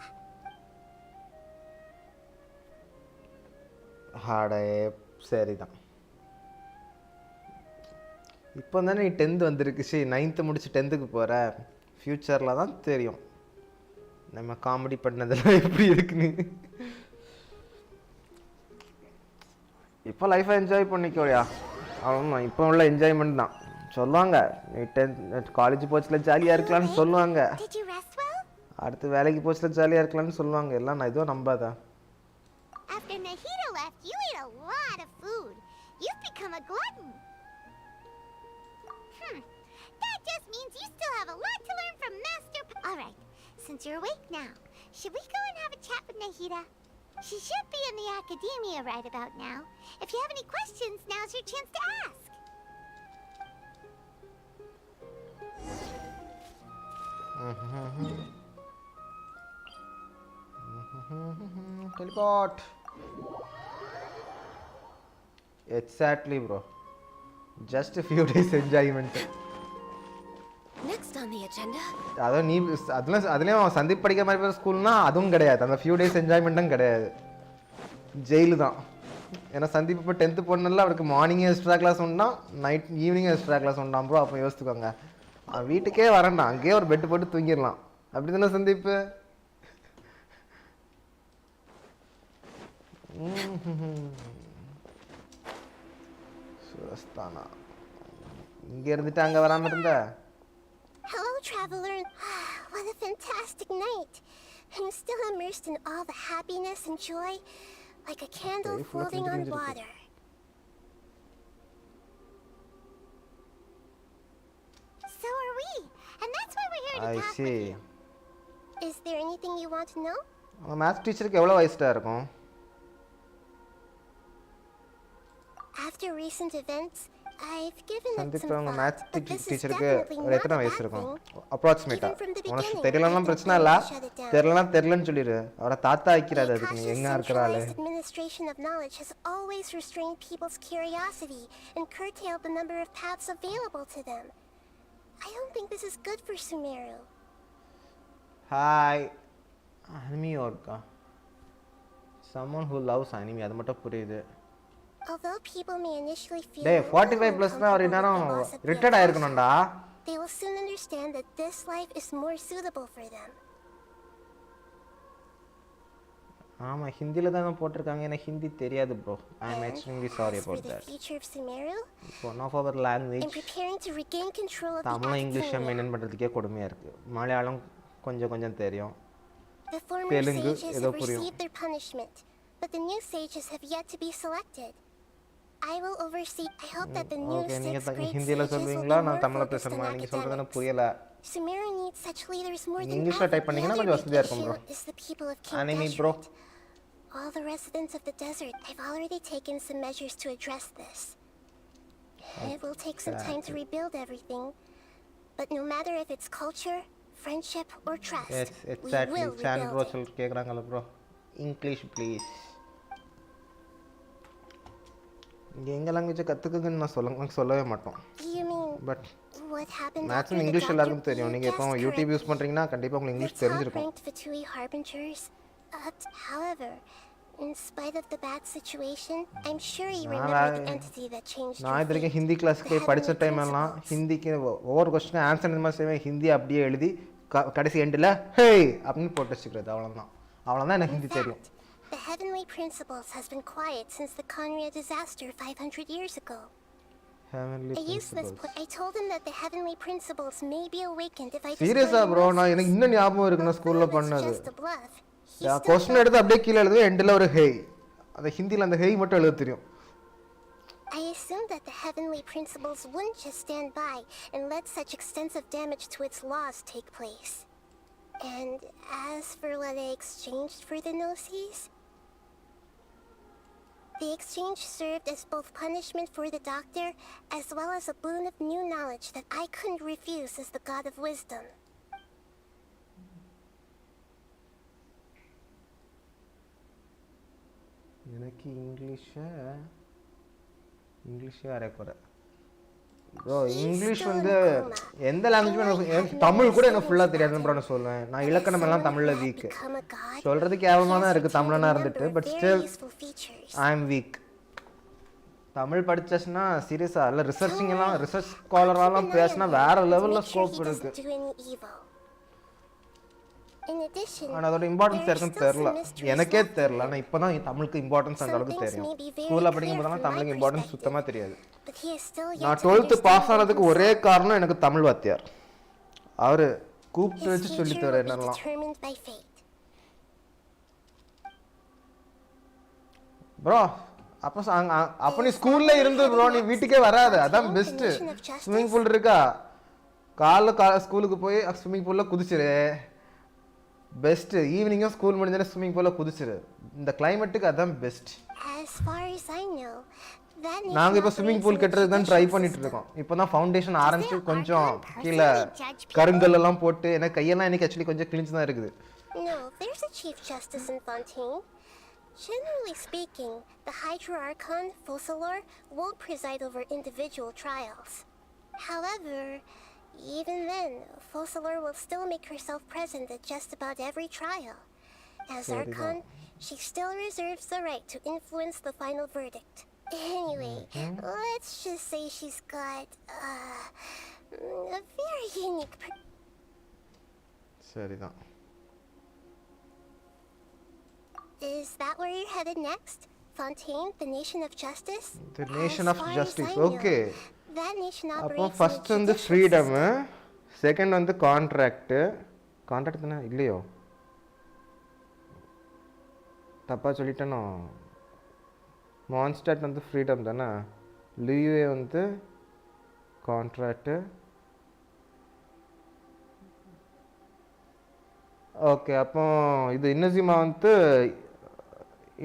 Hade சரிதான். இப்போ தானே நீ 10th வந்திருக்கு. சரி 9th முடிச்சு 10th போகிற. ஃப்யூச்சரில் தான் தெரியும் நம்ம காமெடி பண்ணதெல்லாம் எப்படி இருக்குன்னு. இப்போ லைஃப்பை என்ஜாய் பண்ணிக்கோயா. அவ்வளோதான் இப்போ உள்ள என்ஜாய்மெண்ட் தான். சொல்லுவாங்க நீ 10th காலேஜ் போச்சுல ஜாலியாக இருக்கலாம்னு சொல்லுவாங்க. அடுத்து வேலைக்கு போச்சுல ஜாலியாக இருக்கலாம்னு சொல்லுவாங்க. எல்லாம் நான் இதுவும் நம்பாதா. After Nahida left, you ate a lot of food. You've become a glutton. That just means you still have a lot to learn from Master All right, since you're awake now, should we go and have a chat with Nahida? She should be in the academia right about now. If you have any questions, now's your chance to ask. Teleport. Exactly, bro. Just a few days enjoyment. Next on the agenda. அதான் நீ அதுலேயும் சந்தீப் படிக்கிற மாதிரி ஸ்கூல்னா அதுவும் கிடையாது. அந்த few days என்ஜாய்மெண்ட்டும் கிடையாது. Jail தான். ஏன்னா சந்தீப் இப்போ 10th போனால அவருக்கு மார்னிங்கே எக்ஸ்ட்ரா கிளாஸ் உண்டா, நைட் ஈவினிங் எக்ஸ்ட்ரா கிளாஸ் உண்டாம் ப்ரோ. அப்போ யோசிச்சுக்கோங்க, வீட்டுக்கே வரேன்டா, அங்கேயே ஒரு பெட்டு போட்டு தூங்கிடலாம். அப்படி தானே சந்தீப்பு? சுரஸ்தானா இங்கே இருந்துட்டு அங்கே வராமல் இருந்த. Hello, traveler. What a fantastic night. I'm still immersed in all the happiness and joy, like a candle floating on water. So are we, and that's why we're here to talk with you. Is there anything you want to know? Maths டீச்சருக்கு எவ்வளோ வயசுடா இருக்கும்? After recent events, I've given it Sandeep some அவங்க thought, maths but this is டீச்சருக்கு definitely ஒரு not எத்தனை a வயசு bad இருக்கும் thing. அப்ராக்சிமேட்டாக? Even from the உனக்கு beginning, தெரியலன்னா I பிரச்சனை didn't இல்லை, plan to shut it down. தெரியலன்னு சொல்லிடு. அவரை தாத்தா வைக்கிறாரு. The அதுக்கு நீ cautious, எங்கே இருக்கிறாள்? centralized administration of knowledge has always restrained people's curiosity and curtailed the number of paths available to them. I don't think this is good for Sumeru. Hi, anime இருக்கா? someone who loves anime, அது மட்டும் புரியுது. Although people may initially feel டேய் 45 ப்ளஸ்னா அவர் இன்னும் retired ஆயிருக்கணும்டா. They will soon understand that this life is more suitable for them. ஆமா, ஹிந்தில தான் போட்டிருக்காங்க. எனக்கு ஹிந்தி தெரியாது bro. I am extremely sorry about that. Future of Sumeru, one of our language, in preparing to regain control of Tamil the English academia. Maintain பண்றதுக்கே கொடுமையா இருக்கு. மலையாளம் கொஞ்சம் தெரியும். The former தெலுங்கு sages ஏதோ have புரியும். received their punishment, but the new sages have yet to be selected. I will oversee. I hope that the new okay, நீங்க 6th grade ஹிந்தில sages will be சொல்வீங்களா? more நான் தமிழ்ல focused on பேசணுமா? நீங்க சொல்றது எனக்கு academics. புரியல. Sumeru needs such leaders more than இங்கிலீஷ்ல ever. டைப் பண்ணீங்கன்னா The கொஞ்சம் other வசதியா big இருக்கும் bro. issue is the people of King Anime bro. Deshret. All the residents of the desert, I've already taken some measures to address this. It will take some time to rebuild everything, but no matter if it's culture, friendship, or trust, Yes, we exactly. will Chan bro rebuild it. கேக்குறாங்கல bro. English please. இங்க எங்க language கத்துக்குங்கன்னு நான் சொல்லவே மாட்டோம். You mean but what happened maths after the English doctor எல்லாருக்கும் தெரியும். you நீங்க இப்போ guessed YouTube use correctly? பண்றீங்கன்னா கண்டிப்பா உங்களுக்கு The இங்கிலீஷ் top தெரிஞ்சிருக்கும். ranked Fatui harbingers. However, in spite of the bad situation, I'm sure you remember the entity that changed நான் your இது வரைக்கும் fate. ஹிந்தி கிளாஸ்க்கு போய் படித்த டைம் எல்லாம் ஹிந்திக்கு ஒவ்வொரு கொஸ்டின் ஆன்சர் இந்த மாதிரி செய்வேன். ஹிந்தி அப்படியே எழுதி கடைசி எண்டில் ஹே அப்படின்னு போட்டு வச்சுக்கிறது. அவ்வளோதான் எனக்கு ஹிந்தி தெரியும். The heavenly principles has been quiet since the Conria disaster 500 years ago. Heavenly principles. I told him that the heavenly principles may be awakened if I சீரியஸா ப்ரோ? நான் எனக்கு இன்னும் ஞாபகம் இருக்கு நான் ஸ்கூல்ல பண்ணது. கொஸ்டின் எடுத்து அப்படியே கீழே எழுதுவேன், எண்டில் ஒரு ஹேய். அந்த ஹிந்தியில் அந்த ஹேய் மட்டும் எழுத தெரியும். I assumed that the heavenly principles wouldn't just stand by and let such extensive damage to its laws take place. And as for what I exchanged for the Gnosis, the exchange served as both punishment for the doctor as well as a boon of new knowledge that I couldn't refuse as the god of wisdom. எனக்கு இங்கிலீஷே அரைக்குறை bro. English வந்து எந்த language Tamil கூட எனக்கு ஃபுல்லாக தெரியாதுன்னு bro நான் சொல்லுவேன். நான் இலக்கணம் எல்லாம் தமிழில் வீக். சொல்கிறது கேவலமாக தான் இருக்குது தமிழனா இருந்துட்டு. But still I am weak. Tamil படிச்சேன்னா சீரியஸா இல்ல ரிசர்ச்சிங் எல்லாம் ரிசர்ச் ஸ்காலராலாம் பேசினா வேற லெவல்ல ஸ்கோப் இருக்கு. ஆனா அதோட இம்பார்ட்டன்ஸ் இருக்குன்னு தெரியல, எனக்கே தெரியல. ஆனா இப்பதான் தமிழுக்கு இம்பார்ட்டன்ஸ் அந்த அளவுக்கு தெரியும். ஸ்கூல்ல படிக்கும் போதெல்லாம் தமிழுக்கு இம்பார்ட்டன்ஸ் சுத்தமா தெரியாது. நான் 12th பாஸ் ஆனதுக்கு ஒரே காரணம் எனக்கு தமிழ் வாத்தியார். அவரு கூப்பிட்டு வச்சு சொல்லி தர என்னெல்லாம். ப்ரோ அப்ப நீ ஸ்கூல்ல இருந்து ப்ரோ நீ வீட்டுக்கே வராது, அதான் பெஸ்ட். ஸ்விம்மிங் பூல் இருக்கா, காலைல ஸ்கூலுக்கு போய் ஸ்விம்மிங் பூல்ல குதிச்சிரு, பெஸ்ட். ஈவினிங்கும் ஸ்கூல் முடிஞ்சா ஸ்விம்மிங் பூல்ல குதிச்சிரு, இந்த கிளைமேட்டுக்கு அதான் பெஸ்ட். நாங்க இப்ப ஸ்விம்மிங் பூல் கட்டுறதுக்கு தான் ட்ரை பண்ணிட்டு இருக்கோம். இப்பதான் ஃபவுண்டேஷன் ஆரம்பிச்சு கொஞ்சம் கீழே கருங்கல் எல்லாம் போட்டு எனக்கு கையெல்லாம் எனக்கு ஆக்சுவலி கொஞ்சம் கிழிஞ்சு தான் இருக்குது. Generally speaking, the Hydra Archon, Fossilor, won't preside over individual trials. However, even then, Fossilor will still make herself present at just about every trial. As Archon, she still reserves the right to influence the final verdict. Anyway, let's just say she's got a very unique சரிதான். Is that where you're headed next? Fontaine, the Nation of Justice? The Nation of Justice, okay. That nation அப்போ operates first வந்து freedom, second வந்து contract. Contract தானே இல்லையோ, தப்பா சொல்லிட்டேனோ. மான்ஸ்டாட் வந்து freedom தானே, லூயே வந்து கான்ட்ராக்ட். ஓகே, அப்போ இது இன்னசிமா வந்து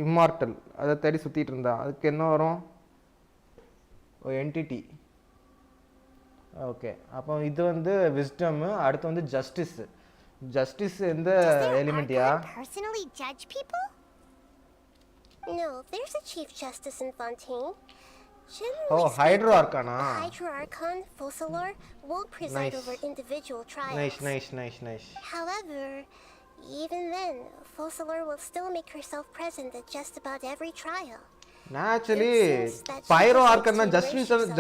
இம்மார்டல், அதை தேடி சுற்றிட்டு இருந்தா. அதுக்கு என்ன வரும், என்டிட்டி. ஓகே, அப்போ இது வந்து விஸ்டம், அடுத்து வந்து ஜஸ்டிஸ். ஜஸ்டிஸ் எந்த எலிமெண்ட்டியா? No, there's a Chief Justice in Fontaine. Oh, Hydro Archon. Hydro Archon, Fossilor, won't preside over individual trials. Nice. However, even then, Fossilor will still make herself present at just about every trial. Naturally, Pyro Archon தான்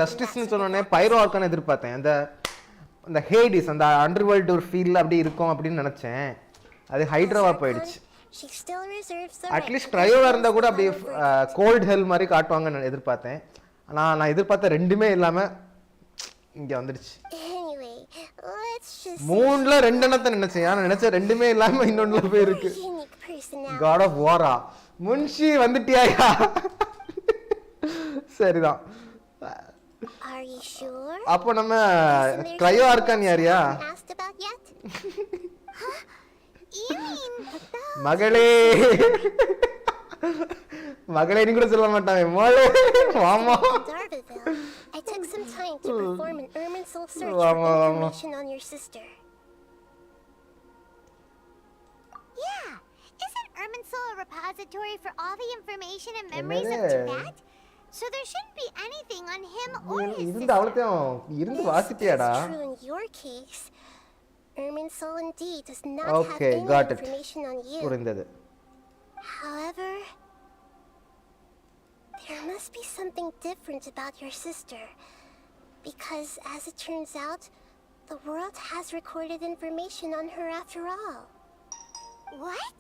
ஜஸ்டிஸ்னு சொன்னோனே பைரோ argon எதிர்பார்த்தேன். அந்த Hades, அந்த underworld ஒரு feel அப்படி இருக்கும் அப்படின்னு நினைச்சேன். அது ஹைட்ரோவா போயிடுச்சு. அட்லீஸ்ட் ட்ரையோவா இருந்தா கூட அப்படியே கோல்ட் ஹெல் மாதிரி காட்டுவாங்கன்னு எதிர்பார்த்தேன். ஆனால் நான் எதிர்பார்த்த ரெண்டுமே இல்லாம இங்க வந்துடுச்சு. மூணுல ரெண்டு எண்ணத்தை நினைச்சேன், ஆனா நினைச்ச ரெண்டுமே இல்லாம இன்னொன்னுல போய் இருக்கு. காட் ஆஃப் வாரா முன்ஷி வந்துட்டியாயா? சரிதான். அப்போ நம்ம ட்ரையோ ஆர்கான் யாரியா? மகளே மகளேன்னு கூட சொல்ல மாட்டாங்க. மோளே வாமா. I took some time to perform an Irminsul search for information on your sister. Yeah, isn't Irminsul a repository for all the information and memories of Tibet? So there shouldn't be anything on him or his sister. That's true in your case. Irminsul indeed does not have any information on you. However, there must be something different about your sister. Because, as it turns out, the world has recorded information on her after all. What?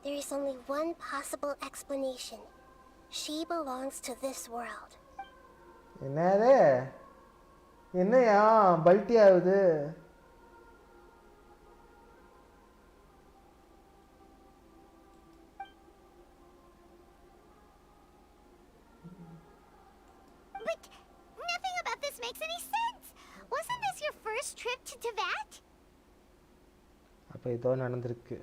There is only one possible explanation. She belongs to this world. என்னையா பல்ட்டி ஆகுது? But nothing about this makes any sense. Wasn't this your first trip to Tibet? அப்ப இதோ நடந்திருக்கு.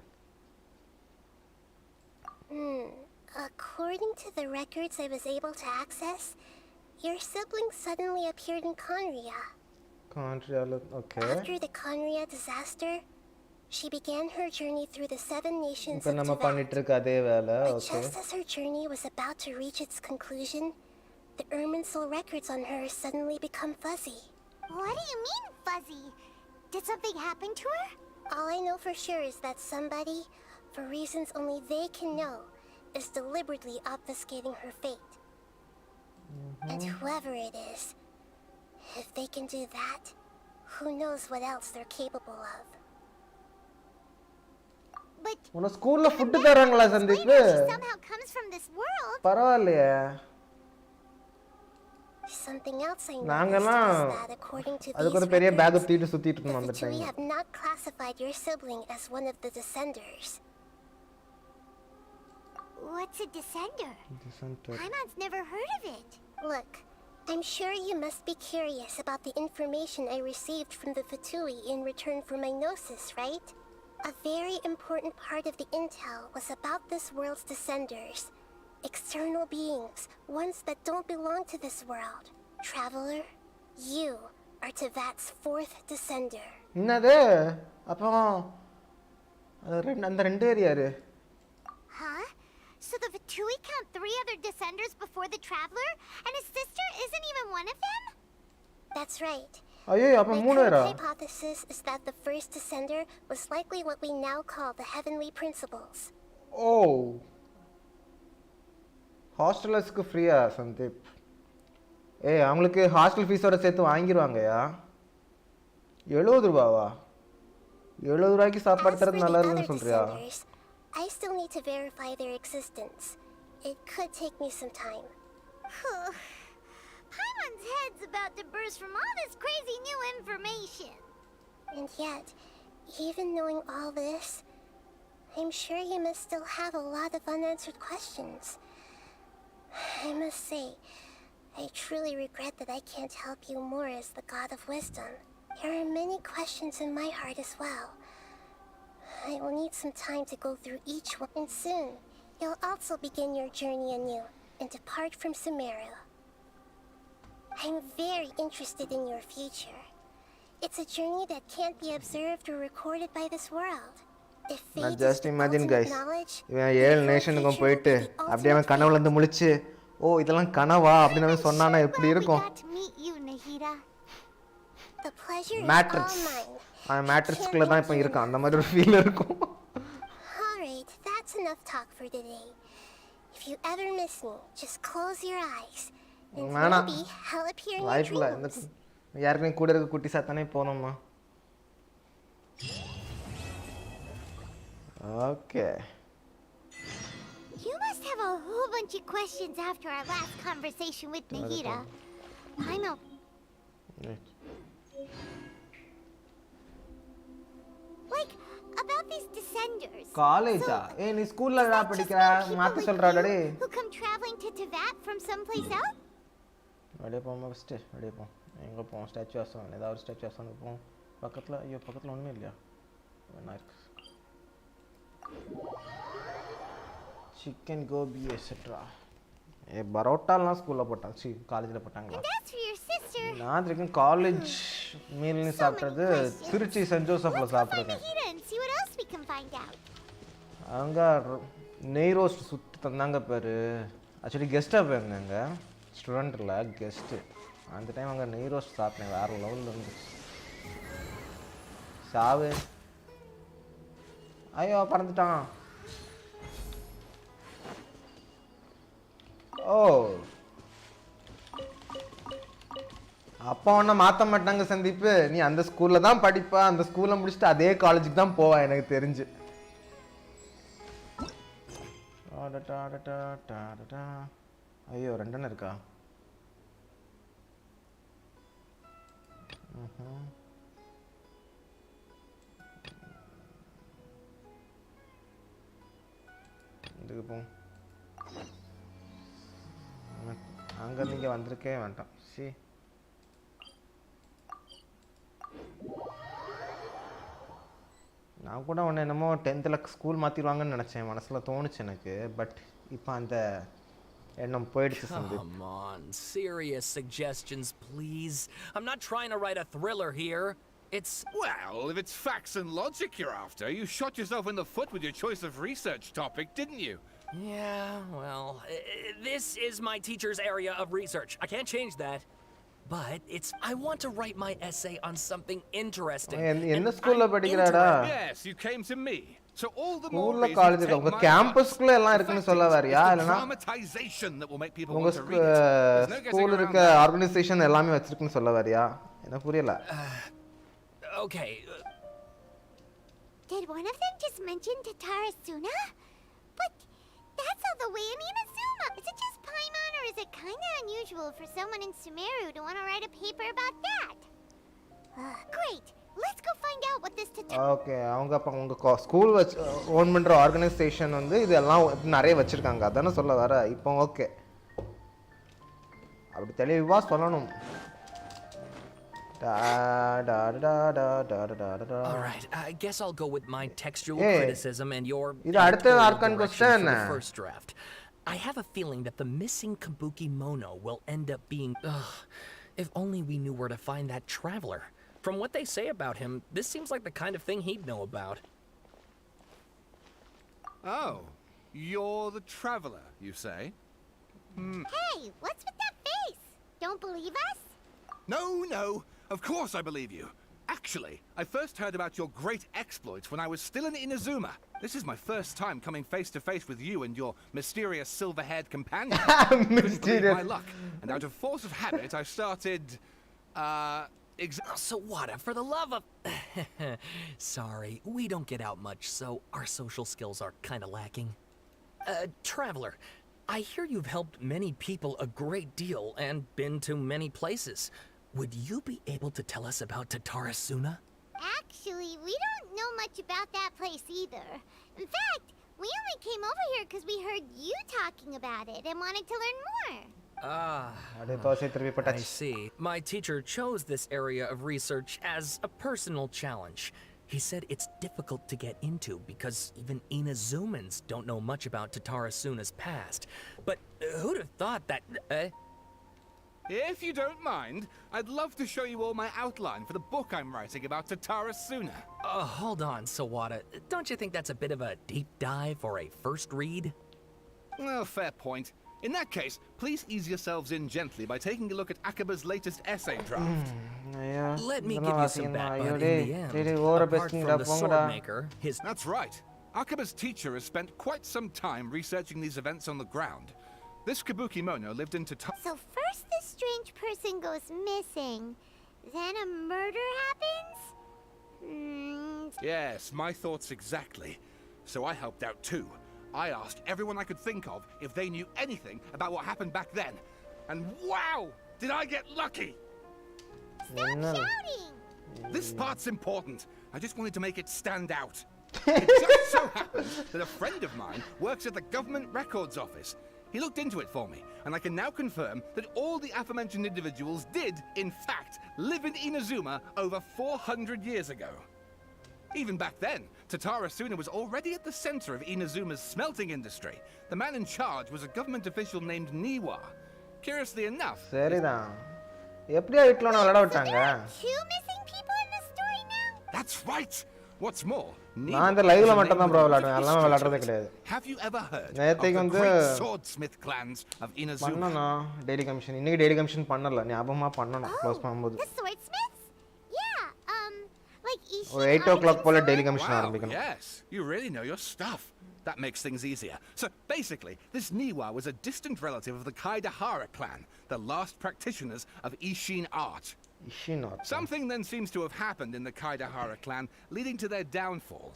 According to the records I was able to access, your sibling suddenly appeared in Conria. Okay. After the Conria disaster, she began her journey through the 7 nations of Tibet. But just as her journey was about to reach its conclusion, the Irminsul records on her suddenly become fuzzy. What do you mean, fuzzy? Did something happen to her? All I know for sure is that somebody, for reasons only they can know, is deliberately obfuscating her fate. And whoever it is, if they can do that, who knows what else they're capable of. But உன ஸ்கூல்ல food தராங்களா Sandeep? she somehow comes from this world. பரவாயில்லையே. Something else I நாங்கலாம் noticed is that according to அதுக்கு ஒரு these பெரிய back records, தூக்கிட்டு சுத்திட்டு the இருந்தோம் அந்த Fatui time. have not classified your sibling as one of the descenders. What's a descender? Paimon's never heard of it. Look, I'm sure you must be curious about the information I received from the Fatui in return for my gnosis, right? A very important part of the intel was about this world's descenders. External beings, ones that don't belong to this world. Traveler, you are Tevat's 4th descender. என்னது? அப்போ அந்த ரெண்டு பேர் யாரு? Huh? So the Fatui count 3 other descenders before the Traveler? And his sister isn't even one of them? That's right. ஐயோ அப்ப My மூணு current பேரா? hypothesis is that the first descender was likely what we now call the Heavenly Principles. ஓ. ஹாஸ்டலர்ஸ்க்கு ஃப்ரீயா சந்தீப்? அவங்களுக்கு hostel ஃபீஸோட சேர்த்து வாங்கிடுவாங்கயா. 70 ரூபாவா? 70 ரூபாய்க்கு சாப்பாடு As for தரது the நல்லா other இருக்குன்னு சொல்றியா? descenders, I still need to verify their existence. It could take me some time. Paimon's head's about to burst from all this crazy new information. And yet, even knowing all this, I'm sure you must still have a lot of unanswered questions. I must say, I truly regret that I can't help you more as the God of Wisdom. There are many questions in my heart as well. I will need some time to go through each one, and soon, you'll also begin your journey anew and depart from Sumeru. I'm very interested in your future. It's a journey that can't be observed or recorded by this world. If நான் fate is just the imagine ultimate guys, knowledge, இவன் then 7 your நேஷனுக்கும் future போயிட்டு will be the அப்படியே அவன் ultimate கனவுல fate. இருந்து முழிச்சு ஓ இதெல்லாம் கனவா அப்படின்னு சொன்னானா எப்படி So இருக்கும்? glad we got to meet you, Nahida. The pleasure is matrix. all mine. அவன் மேட்ரிக்ஸ்குள்ள தான் இப்போ இருக்கான். அந்த மாதிரி ஒரு ஃபீல் இருக்கும். Alright, that's enough talk for today. If you ever miss me, just close your eyes. And வேணாம். maybe I'll appear in your வாய்ப்பில்லை. இந்த dreams. யாருக்குமே கூட இருக்க குட்டி சாத்தானே போனோம்மா. Okay. You must have a whole bunch of questions after our last conversation with Nahida. I know. Like, about these descenders. காலேஜா? நீ ஸ்கூல்ல Is தான் that just படிக்கிற? more people மாத்த like சொல்றாடே. you who come traveling to Tevat from someplace else? அப்படியே போமா first. அப்படியே போ. எங்க போவோம்? Statue awesome. ஏதாவது ஒரு ஸ்டாச்சு ஆசம் போவோம். பக்கத்துல ஐயோ பக்கத்துல ஒண்ணுமே இல்லையா? வேணா இருக்கு. Chicken Gopi etcetera. பரோட்டாலாம் ஸ்கூல்ல போட்டாங்க. சி காலேஜ்ல போட்டாங்களா? And as for your sister, நான் திருக்கும் காலேஜ் மீல்னு சாப்பிட்டது திருச்சி சென்ட் ஜோசப்ல let's go find சாப்பிட்ருக்கேன். Nahida and see what else we can find out. அங்க நெய் ரோஸ்ட் சுட்டு தந்தாங்க பேரு. ஆக்சுவலி கெஸ்ட்டாக போயிருந்தாங்க, ஸ்டூடெண்ட் இல்லை கெஸ்ட்டு. அந்த டைம் அங்கே நெய் ரோஸ்ட் சாப்பிட்டேன், வேறு லெவலில் இருந்துச்சு. சாவு. ஐயோ பறந்துட்டான். ஓ அப்பா ஒன்றும் மாற்ற மாட்டாங்க சந்தீப்பு. நீ அந்த ஸ்கூலில் தான் படிப்பா, அந்த ஸ்கூலில் முடிச்சுட்டு அதே காலேஜுக்கு தான் போவா எனக்கு தெரிஞ்சு. ஐயோ 2 இருக்கா? இதுக்கு போ. அங்கே நீங்கள் வந்திருக்கே வேண்டாம். சி நான் கூட ஒன்று என்னமோ 10th ஸ்கூல் மாற்றிடுவாங்கன்னு நினச்சேன், மனசில் தோணுச்சு எனக்கு. பட் இப்போ அந்த எண்ணம் போயிடுச்சு Sandeep. Come on, serious suggestions, please. I'm not trying to write a thriller here. It's... Well, if it's facts and logic you're after, you shot yourself in the foot with your choice of research topic, didn't you? Yeah, well, this is my teacher's area of research. I can't change that. But it's... I want to write my essay on something interesting. என்ன ஸ்கூலில் படிக்கிறாடா? Yes, you came to me. So all the more ஸ்கூல்ல reason to காலேஜ்ல take உங்க my கேம்பஸ்க்குள்ள advice. எல்லாம் The இருக்குன்னு fact சொல்ல is, வரியா it's the இல்லனா dramatization that will make people உங்க want to read it. There's no getting school around இருக்க that. ஆர்கனைசேஷன் எல்லாமே வச்சிருக்குன்னு சொல்ல வரியா எனக்கு புரியல Okay. Did one of them just mention Tatarasuna? But that's all the way in Inazuma. Is it just Paimon, or is it kind of unusual for someone in Sumeru to want to write a paper about that? Great. Let's go find out what this okay அவங்க அப்ப உங்க school வச்சு own பண்ற organisation வந்து இதெல்லாம் நிறைய வச்சிருக்காங்க அதானே சொல்ல வர இப்போ ஓகே அப்படி தெளிவா சொல்லணும் All right, I guess I'll go with my textual criticism and your இது அடுத்த Archon question for the first draft. I have a feeling that the missing Kabuki Mono will end up being. If only we knew where to find that traveler. From what they say about him, this seems like the kind of thing he'd know about. Oh, you're the traveler, you say? Hey, what's with that face? Don't believe us? No. Of course I believe you. Actually, I first heard about your great exploits when I was still in Inazuma. This is my first time coming face to face with you and your mysterious silver-haired companion. Couldn't believe my luck, and out of force of habit, I started, So what? For the love of... Sorry, we don't get out much, so our social skills are kind of lacking. Traveler, I hear you've helped many people a great deal and been to many places. Would you be able to tell us about Tatarasuna? Actually, we don't know much about that place either. In fact, we only came over here because we heard you talking about it and wanted to learn more. I see. My teacher chose this area of research as a personal challenge. He said it's difficult to get into because even Inazumans don't know much about Tatarasuna's past. But who'd have thought that... If you don't mind, I'd love to show you all my outline for the book I'm writing about Tatarasuna. Hold on, Sawada. Don't you think that's a bit of a deep dive or a first read? Well, fair point. In that case, please ease yourselves in gently by taking a look at Akaba's latest essay draft. Let me give you some background in the end. Apart from the swordmaker, his... That's right. Akaba's teacher has spent quite some time researching these events on the ground. This Kabuki Mono lived in So first this strange person goes missing, then a murder happens? Yes, my thoughts exactly. So I helped out too. I asked everyone I could think of if they knew anything about what happened back then. And wow! Did I get lucky! Stop shouting! This part's important. I just wanted to make it stand out. It just so happens that a friend of mine works at the Government Records Office. He looked into it for me, and I can now confirm that all the aforementioned individuals did, in fact, live in Inazuma over 400 years ago. Even back then, Tatarasuna was already at the center of Inazuma's smelting industry. The man in charge was a government official named Niwa. Curiously enough... சரிதான் எப்படியா வீட்ல விளையாட விட்டாங்க Two missing people in this story now? That's right! What's more, நான் இந்த லைவ்ல மட்டும் தான் ப்ரோ விளையாடுவேன் எல்லாம் விளையாடுறதே கிடையாது Have you ever heard நேத்துக்கு of the வந்து great swordsmith clans of Inazuma? பண்ணனும் டெய்லி கமிஷன் இன்னைக்கு டெய்லி கமிஷன் பண்ணல ஞாபகமா பண்ணனும் க்ளோஸ் பண்ணும்போது The swordsmiths? Yeah, like Ishin ஒரு 8 o'clock போல டெய்லி கமிஷன் Wow, ஆரம்பிக்கணும் yes, you really know your stuff. That makes things easier. So basically, this Niwa was a distant relative of the Kaidahara clan, the last practitioners of Ishin art. Something then seems to have happened in the Kaidahara clan, leading to their downfall.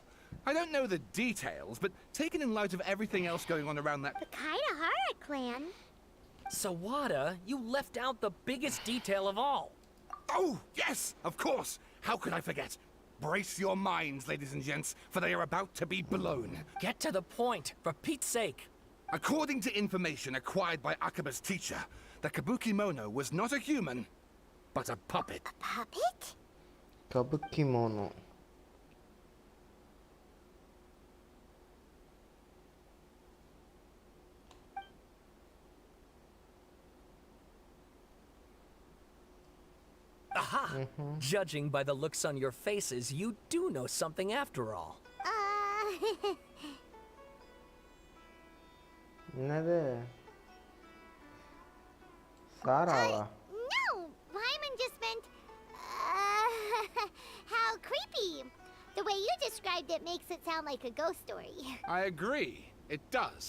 I don't know the details, but taken in light of everything else going on around that... The Kaidahara clan? Sawada, you left out the biggest detail of all. Oh, yes, of course. How could I forget? Brace your minds, ladies and gents, for they are about to be blown. Get to the point, for Pete's sake. According to information acquired by Akaba's teacher, the Kabuki Mono was not a human, but a puppet. A puppet? Kabuki Mono. Aha! Judging by the looks on your faces, you do know something after all. என்னது சாராவா No, Paimon just meant how creepy. The way you described it makes it sound like a ghost story. I agree. It does.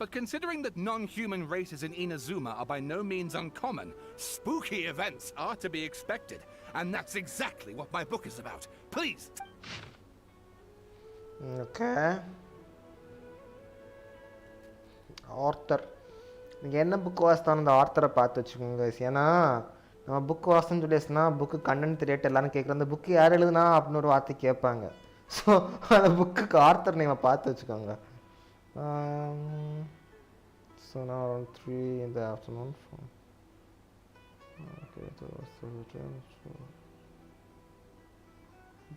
But considering that non-human races in Inazuma are by no means uncommon, spooky events are to be expected. And that's exactly what my book is about. Please. Okay. Author. நீங்கள் என்ன book வாசித்தாலும் அந்த ஆர்த்தரை பார்த்து வச்சுக்கோங்க guys. ஏன்னா நம்ம book வாசன்னு சொல்லியாச்சுன்னா book content தெரியாட்டு எல்லாரும் கேட்குறோம் அந்த புக்கு யார் எழுதுனா அப்படின்னு ஒரு வார்த்தை கேட்பாங்க. ஸோ அந்த புக்குக்கு ஆர்த்தர் நீங்கள் பார்த்து வச்சுக்கோங்க. So now around 3 in the afternoon. Okay, so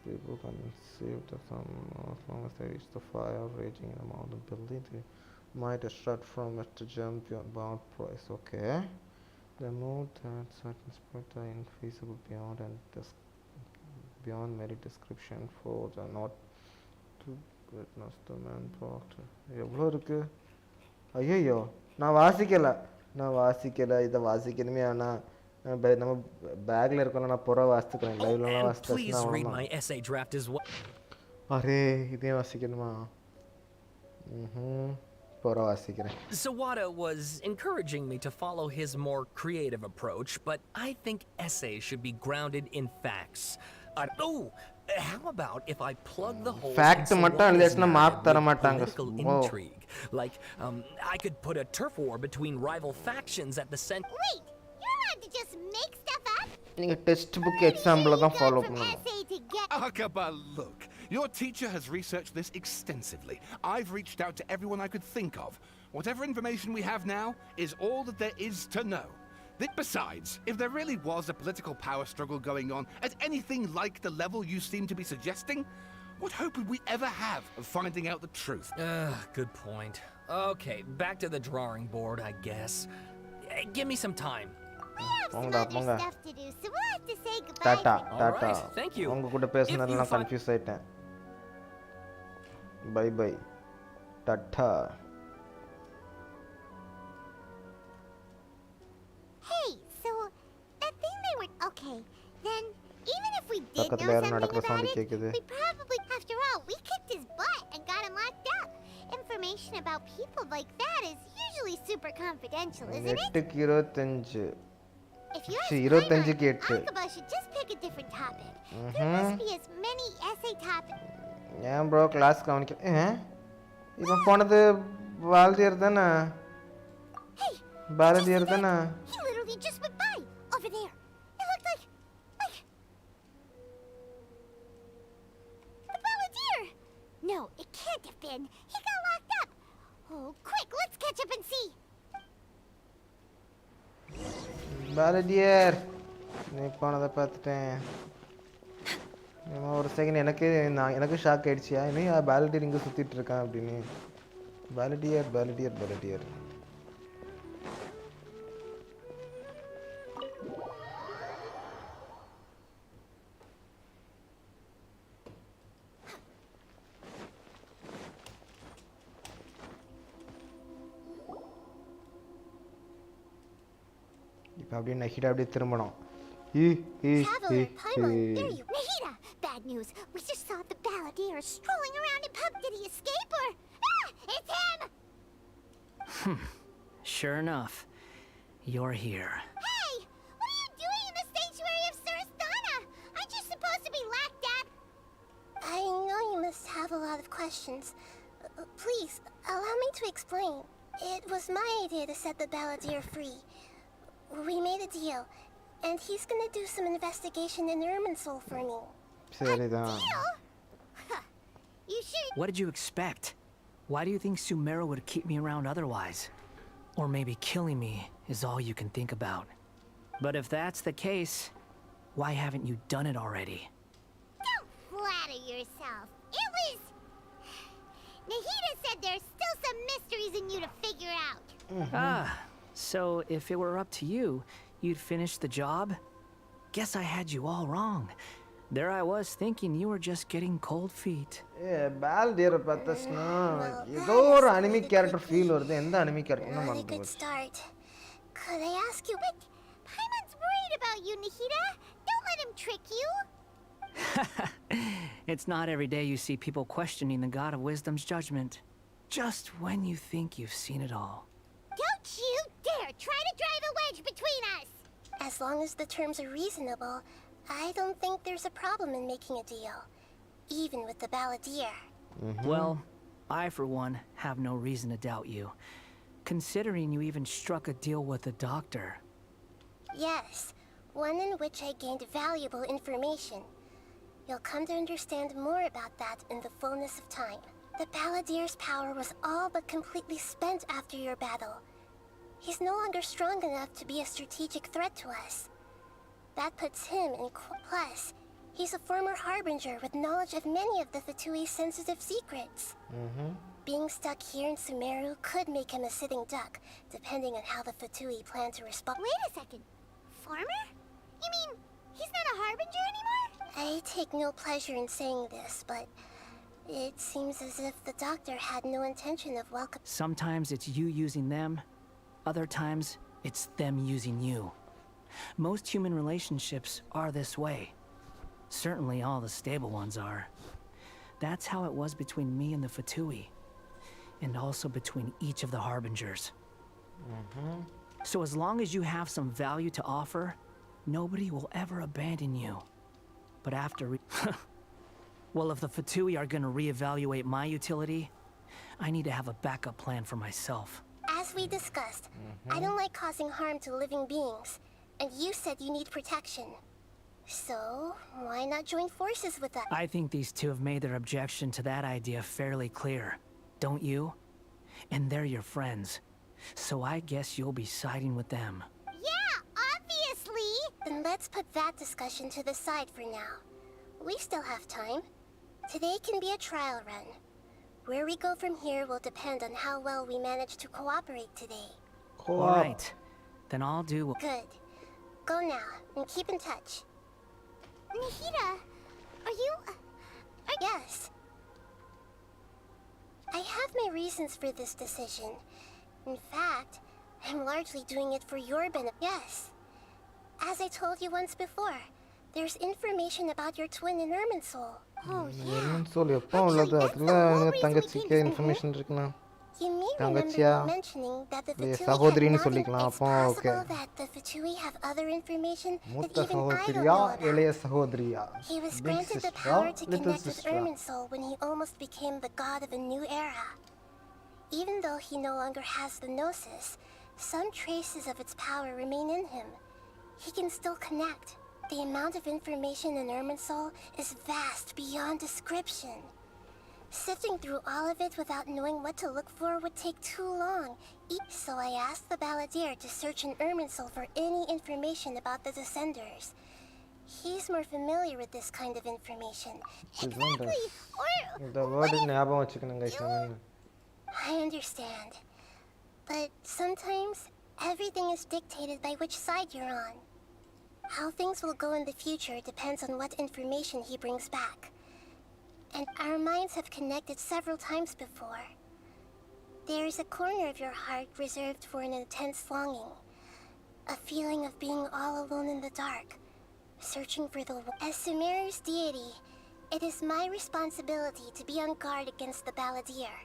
people can save the sun as long as they reach the fire raging in a mountain building. They might extract from it to jump beyond price. Okay. The move that certain sport are infeasible beyond and beyond mere description for the not to witness the man proctor. எவ்வளோ இருக்கு? ஐயோ நான் வாசிக்கலை இதை வாசிக்கணுமே ஆனால் நம்ம பேக்கில் இருக்கோம்ல நான் புற வாசித்துக்கிறேன் லைவ்லலாம் வாசித்தேன். அரே இதே வாசிக்கணுமா? புற வாசிக்கிறேன். Sawada was encouraging me to follow his more creative approach, but I think essays should be grounded in facts. How about if I plug the holes fact மட்டும் எழுதினா மார்க் தர மாட்டாங்க. Intrigue. Like I could put a turf war between rival factions at the center. Wait, you're allowed to just make stuff up? நீங்க text book எக்ஸாம்பிள தான் follow பண்ணணும். Akaba, look. Your teacher has researched this extensively. I've reached out to everyone I could think of. Whatever information we have now is all that there is to know. Besides, if there really was a political power struggle going on at anything like the level you seem to be suggesting, what hope would we ever have of finding out the truth? Good point. Okay, back to the drawing board, I guess. Give me some time. We have some other stuff to do, so we'll have to say goodbye. Tata. Thank you. உங்க கூட பேசுனதுல நான் confuse ஆயிட்டேன். Bye. Tata. Hey, so that thing they were okay. Then even if we did know something about it, we probably, after all, we kicked his butt and got him locked up. Information about people like that is usually super confidential, isn't it? If you ask Paimon, Akaba should just pick a different topic. There must be as many essay topics. Yeah, bro, class கவனிக்க. இவன் போனது பாரதியார் தானே? பாரதியார் தானே? He literally just went by over there. It looked like the Balladeer. No, it can't have been. He got locked up. Oh, quick, let's catch up and see. Bharathiyar நீ போனதை பார்த்துட்டேன். ஒரு second எனக்கு ஷாக் ஆயிடுச்சியா இன்னும் பாலடியர் இங்கே சுற்றிட்டு இருக்கான் அப்படின்னு. பாலடியர் இப்போ அப்படியே நஹிடா அப்படியே திரும்பணும். Traveler, Paimon, there you are. Nahida! Bad news. We just saw the Balladeer strolling around in pub. Did he escape or... it's him! Sure enough. You're here. Hey! What are you doing in the sanctuary of Surasthana? Aren't you supposed to be locked up? I know you must have a lot of questions. Please, allow me to explain. It was my idea to set the Balladeer free. We made a deal. And he's gonna do some investigation in Irminsul for me. சரிதான். You should. What did you expect? Why do you think Sumeru would keep me around otherwise? Or maybe killing me is all you can think about. But if that's the case, why haven't you done it already? Don't flatter yourself. It was... Nahida said there's still some mysteries in you to figure out. So if it were up to you, you'd finish the job? Guess I had you all wrong. There I was thinking you were just getting cold feet. Balladeer பார்த்தா ஏதோ ஒரு anime character feel வருது. எந்த anime character ன்னு Not a good start. Could I ask you? But Paimon's worried about you, Nahida. Don't let him trick you. It's not every day you see people questioning the God of Wisdom's judgment. Just when you think you've seen it all. Don't you dare try to drive a wedge between us! As long as the terms are reasonable, I don't think there's a problem in making a deal. Even with the Balladeer. Well, I, for one, have no reason to doubt you. Considering you even struck a deal with the doctor. Yes, one in which I gained valuable information. You'll come to understand more about that in the fullness of time. The Balladeer's power was all but completely spent after your battle. He's no longer strong enough to be a strategic threat to us. That puts him in plus. He's a former Harbinger with knowledge of many of the Fatui's sensitive secrets. Being stuck here in Sumeru could make him a sitting duck, depending on how the Fatui plan to respond. Wait a second. Farmer? You mean he's not a Harbinger anymore? I take no pleasure in saying this, but it seems as if the doctor had no intention of welcoming. Sometimes it's you using them, other times it's them using you. Most human relationships are this way. Certainly all the stable ones are. That's how it was between me and the Fatui. And also between each of the Harbingers. So as long as you have some value to offer, nobody will ever abandon you. But after well, if the Fatui are gonna reevaluate my utility, I need to have a backup plan for myself. As we discussed, I don't like causing harm to living beings, and you said you need protection. So, why not join forces with us? I think these two have made their objection to that idea fairly clear, don't you? And they're your friends, so I guess you'll be siding with them. Yeah, obviously! Then let's put that discussion to the side for now. We still have time. Today can be a trial run. Where we go from here will depend on how well we manage to cooperate today. Alright, then I'll do... Good. Go now, and keep in touch. Nahida, are you... Yes. I have my reasons for this decision. In fact, I'm largely doing it for your benefit. Yes. As I told you once before, there's information about your twin in Irminsul. Oh, yeah. சொல்லு எப்போ உள்ளது அதுல தங்கச்சிக்கு information இருக்குனா You may தங்கச்சியா remember me mentioning that the Fatui சகோதரின்னு have சொல்லிக்கலாம் it's அப்போ okay possible that the Fatui have other information that மூத்த even I don't சகோதரியா know about. இளைய சகோதரியா He was big granted the sister power to little connect with sister Irminsul when he almost became the god of a new era. Even though he no longer has the Gnosis, some traces of its power remain in him. He can still connect. The amount of information in Irminsul is vast beyond description. Sifting through all of it without knowing what to look for would take too long. So I asked the Balladeer to search in Irminsul for any information about the Descenders. He's more familiar with this kind of information. Exactly! the word ஞாபகம் வச்சுக்கணும் guys I understand. But sometimes, everything is dictated by which side you're on. How things will go in the future depends on what information he brings back. And our minds have connected several times before. There is a corner of your heart reserved for an intense longing. A feeling of being all alone in the dark, searching for the... As Sumeru's deity, it is my responsibility to be on guard against the Balladeer.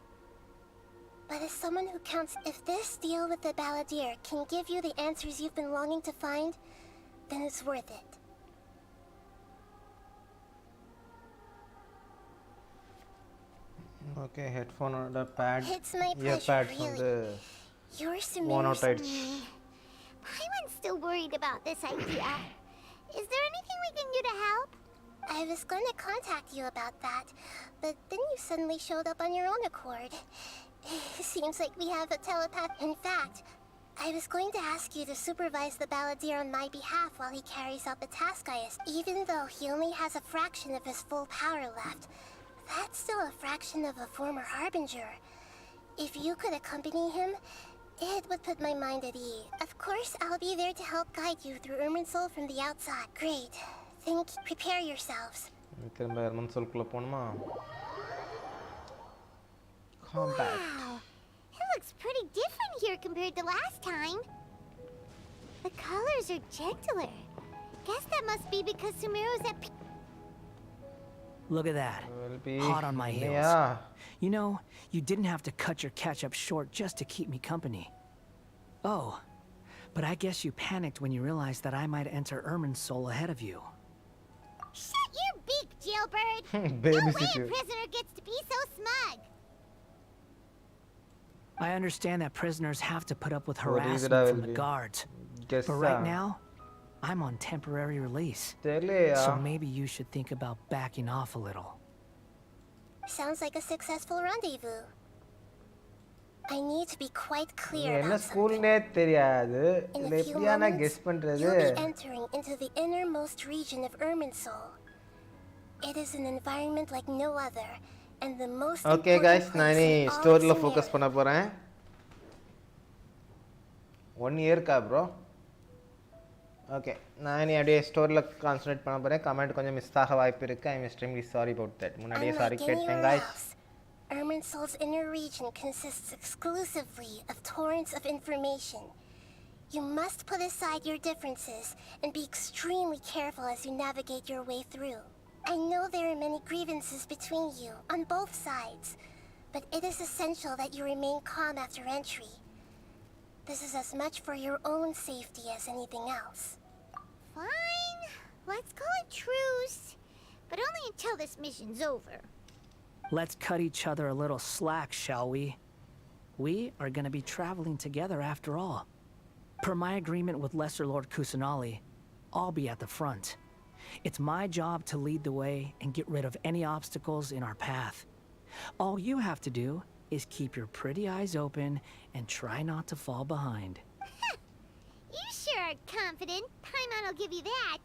But as someone who counts, if this deal with the Balladeer can give you the answers you've been longing to find, then it's worth it. okay headphone or the pad It's my ear pleasure, pad from really. the You're one out Sumeru's... Paimon's still worried about this idea. Is there anything we can do to help? I was going to contact you about that, but then you suddenly showed up on your own accord. Seems like we have a telepath. In fact, I was going to ask you to supervise the Balladeer on my behalf while he carries out the task I asked. Even though he only has a fraction of his full power left, that's still a fraction of a former Harbinger. If you could accompany him, it would put my mind at ease. Of course, I'll be there to help guide you through Irminsul from the outside. Great. Prepare yourselves. திரும்ப Irminsulக்குள்ள போணுமா combat Wow. It looks pretty different here compared to last time. The colors are gentler. Guess that must be because Sumeru's at Look at that. Will be Hot on my heels. Yeah. You know, you didn't have to cut your catch-up short just to keep me company. Oh, but I guess you panicked when you realized that I might enter Irminsul ahead of you. Shut your beak, jailbird! Baby No way a sister. prisoner gets to be so smug! I understand that prisoners have to put up with What is it harassment I from will the be? guards. Guess But right now, I'm on temporary release. So maybe you should think about backing off a little. Sounds like a successful rendezvous. I need to be quite clear என்ன about ஸ்கூல்னே தெரியாது In இதுல a few எப்படியா நான் moments, guess பண்றது you'll be entering into the innermost region of Irminsul. It is an environment like no other, and the most okay important guys நான் place இனி in all of ஸ்டோரியில Sumeru. Focus பண்ண போறேன் 1 இயர்க்கா bro okay நான் இனி அப்படியே ஸ்டோரியில concentrate பண்ண போறேன் comment கொஞ்சம் மிஸ் ஆக வாய்ப்பு இருக்கு I am extremely sorry about that முன்னாடியே சாரி Unlike கேட்டேன் anywhere guys else, Irminsul's inner region consists exclusively of torrents of information. You must put aside your differences and be extremely careful as you navigate your way through. I know there are many grievances between you on both sides, but it is essential that you remain calm after entry. This is as much for your own safety as anything else. Fine. Let's call it truce. But only until this mission's over. Let's cut each other a little slack, shall we? We are going to be traveling together after all. Per my agreement with Lesser Lord Kusanali, I'll be at the front. It's my job to lead the way and get rid of any obstacles in our path. All you have to do is keep your pretty eyes open and try not to fall behind. You sure are confident. Paimon will give you that.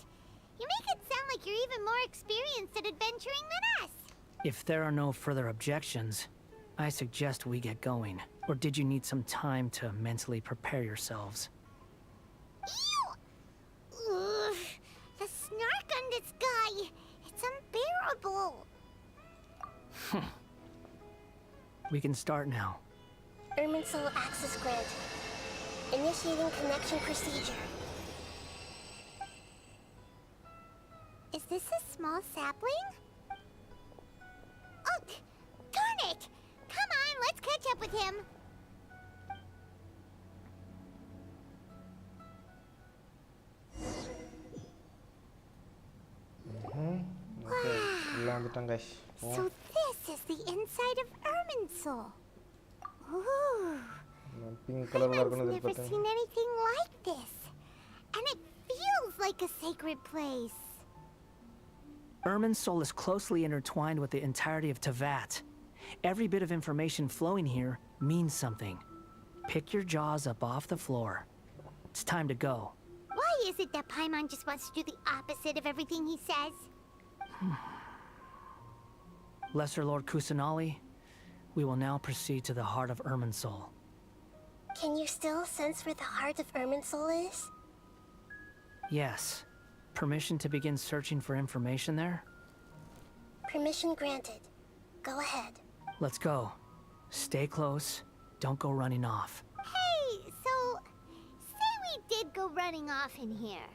You make it sound like you're even more experienced at adventuring than us. If there are no further objections, I suggest we get going. Or did you need some time to mentally prepare yourselves? Ew! Ugh, the snark on this guy. It's unbearable. We can start now. Irminsul access granted. Initiating connection procedure. Is this a small sapling? Oh, darn it! Come on, let's catch up with him. Okay உள்ள வந்துட்டோம் guys So this is the inside of Irminsul. Ooh. Pink கலர்ல I've இருக்குன்னு never எதிர்பார்த்தேன் seen anything like this. And it feels like a sacred place. Irminsul is closely intertwined with the entirety of Teyvat. Every bit of information flowing here means something. Pick your jaws up off the floor. It's time to go. Why is it that Paimon just wants to do the opposite of everything he says? Lesser Lord Kusanali, we will now proceed to the heart of Irminsul. Can you still sense where the heart of Irminsul is? Yes. Permission to begin searching for information there? Permission granted. Go ahead. Let's go. Stay close. Don't go running off. Hey, so say we did go running off in here.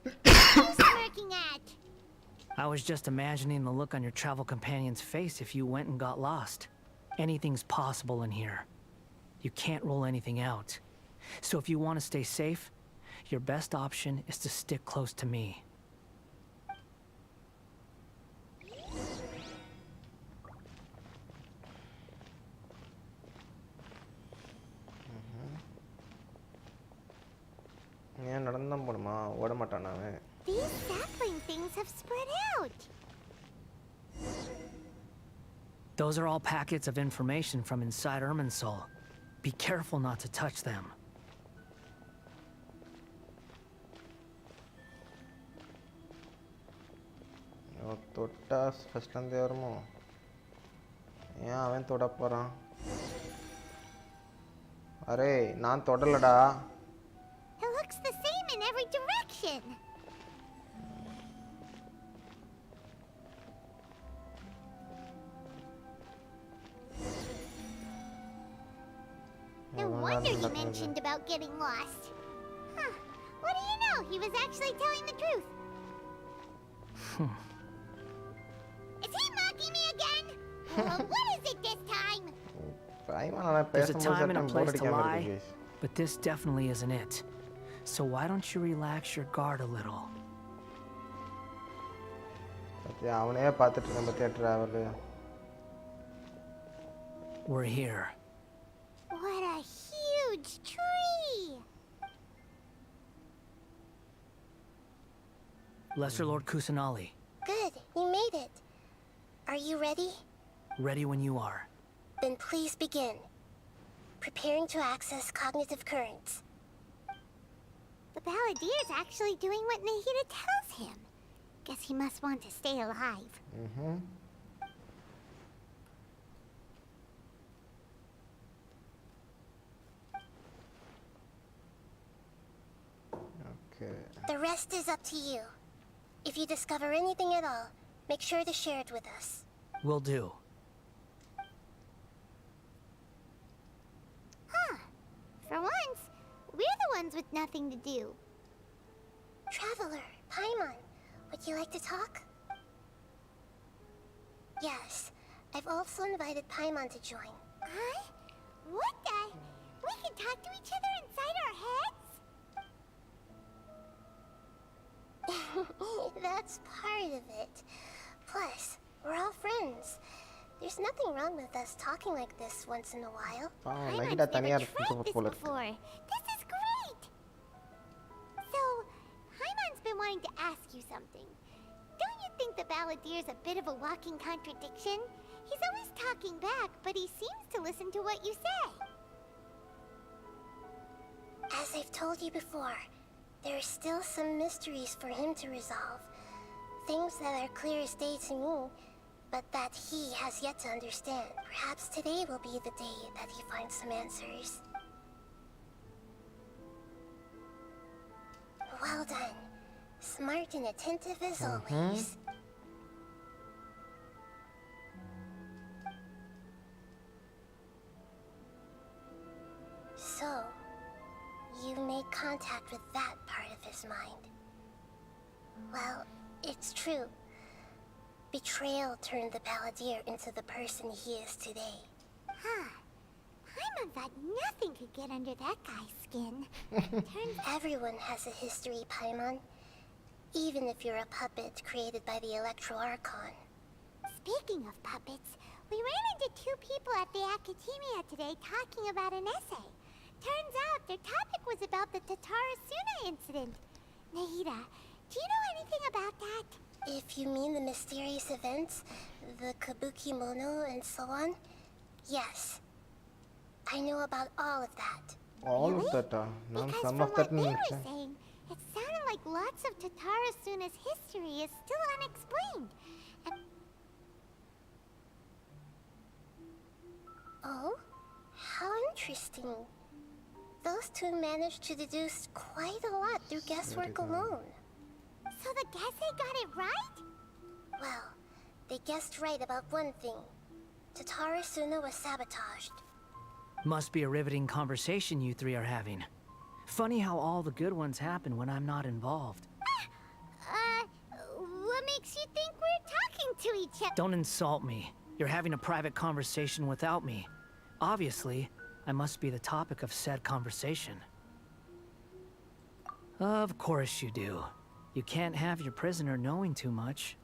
What are you smirking at? I was just imagining the look on your travel companion's face if you went and got lost. Anything's possible in here. You can't rule anything out. So if you want to stay safe, your best option is to stick close to me. ஏன் நடந்தான் போணுமா ஓட மாட்டானா அவன் These sapling things have spread out. Those are all packets of information from inside Irminsul. Be careful not to touch them. தொட்டா ஃபர்ஸ்ட்லேருந்தே வருமோ ஏன் அவன் தொட போகிறான் அரே நான் தொடலடா It looks the same in every direction. No wonder you mentioned about getting lost. Huh. What do you know? He was actually telling the truth. Is he mocking me again? What is it this time? There's a time and a place to lie, but this definitely isn't it. So why don't you relax your guard a little? We're here. What a huge tree! Lesser Lord Kusanali, Good, you made it. Are you ready? ready when you are. Then please begin. Preparing to access cognitive currents. The Balladeer's actually doing what Nahida tells him. Guess he must want to stay alive. Okay. The rest is up to you. If you discover anything at all, make sure to share it with us. Will do. Huh. For once, we're the ones with nothing to do. Traveler, Paimon, would you like to talk? Yes, I've also invited Paimon to join. Huh? What the? We can talk to each other inside our heads? That's part of it. Plus, we're all friends. There's nothing wrong with us talking like this once in a while. Paimon's never tried this before. This is great! So, Paimon's been wanting to ask you something. Don't you think the Balladeer's a bit of a walking contradiction? He's always talking back, but he seems to listen to what you say. As I've told you before, there are still some mysteries for him to resolve. Things that are clear as day to me, but that he has yet to understand. Perhaps today will be the day that he finds some answers. Well done. Smart and attentive as always. So, you made contact with that part of his mind. Well, it's true. Betrayal turned the Balladeer into the person he is today. Huh. Paimon thought nothing could get under that guy's skin. Everyone has a history, Paimon. Even if you're a puppet created by the Archon. Speaking of puppets, we ran into two people at the Academia today talking about an essay. Turns out their topic was about the Asura incident. Nahida, do you know anything about that? If you mean the mysterious events, the Kabuki Mono and so on, yes. I know about all of that. All of that, Because some from of that what they were saying, it sounded like lots of Suna's history is still unexplained. And oh? How interesting. Those two managed to deduce quite a lot through guesswork alone. so the Gese got it right? Well, they guessed right about one thing. Suna was sabotaged. Must be a riveting conversation you three are having. Funny how all the good ones happen when I'm not involved. What makes you think we're talking to each other? Don't insult me. You're having a private conversation without me. Obviously, I must be the topic of said conversation. Of course you do. You can't have your prisoner knowing too much.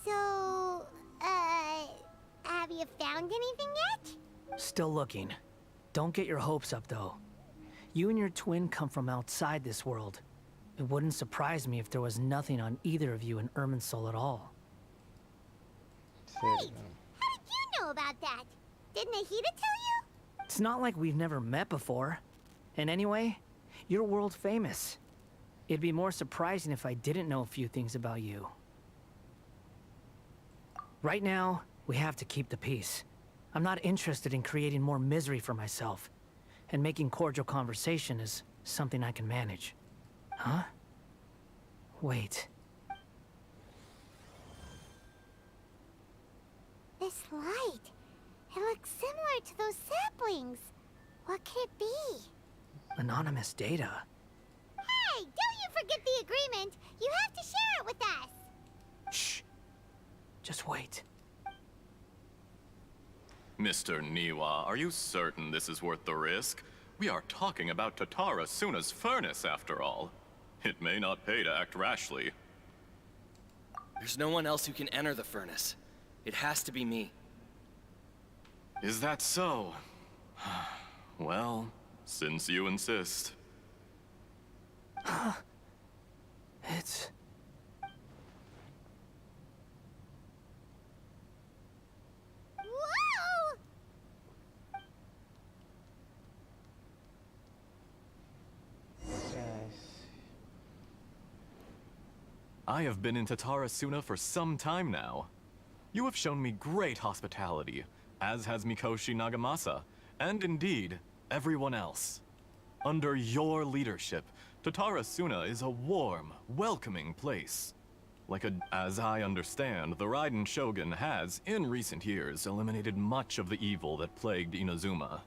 So, have you found anything yet? Still looking. Don't get your hopes up, though. You and your twin come from outside this world. It wouldn't surprise me if there was nothing on either of you in Irminsul at all. Wait, how did you know about that? Did Nahida tell you? It's not like we've never met before. And anyway, you're world famous. It'd be more surprising if I didn't know a few things about you. Right now, we have to keep the peace. I'm not interested in creating more misery for myself. And making cordial conversation is something I can manage. Huh? Wait. This light. It looks similar to those saplings. What could it be? Anonymous data. Hey, don't you forget the agreement. You have to share it with us. Just wait. Mr. Niwa, are you certain this is worth the risk? We are talking about Tatara Suna's furnace, after all. It may not pay to act rashly. There's no one else who can enter the furnace. It has to be me. Is that so? Well, since you insist. It's... Whoa! I have been in Tatara Suna for some time now. You have shown me great hospitality, as has Mikoshi Nagamasa, and indeed, everyone else. Under your leadership, Tatara Suna is a warm, welcoming place. As I understand, the Raiden Shogun has, in recent years, eliminated much of the evil that plagued Inazuma.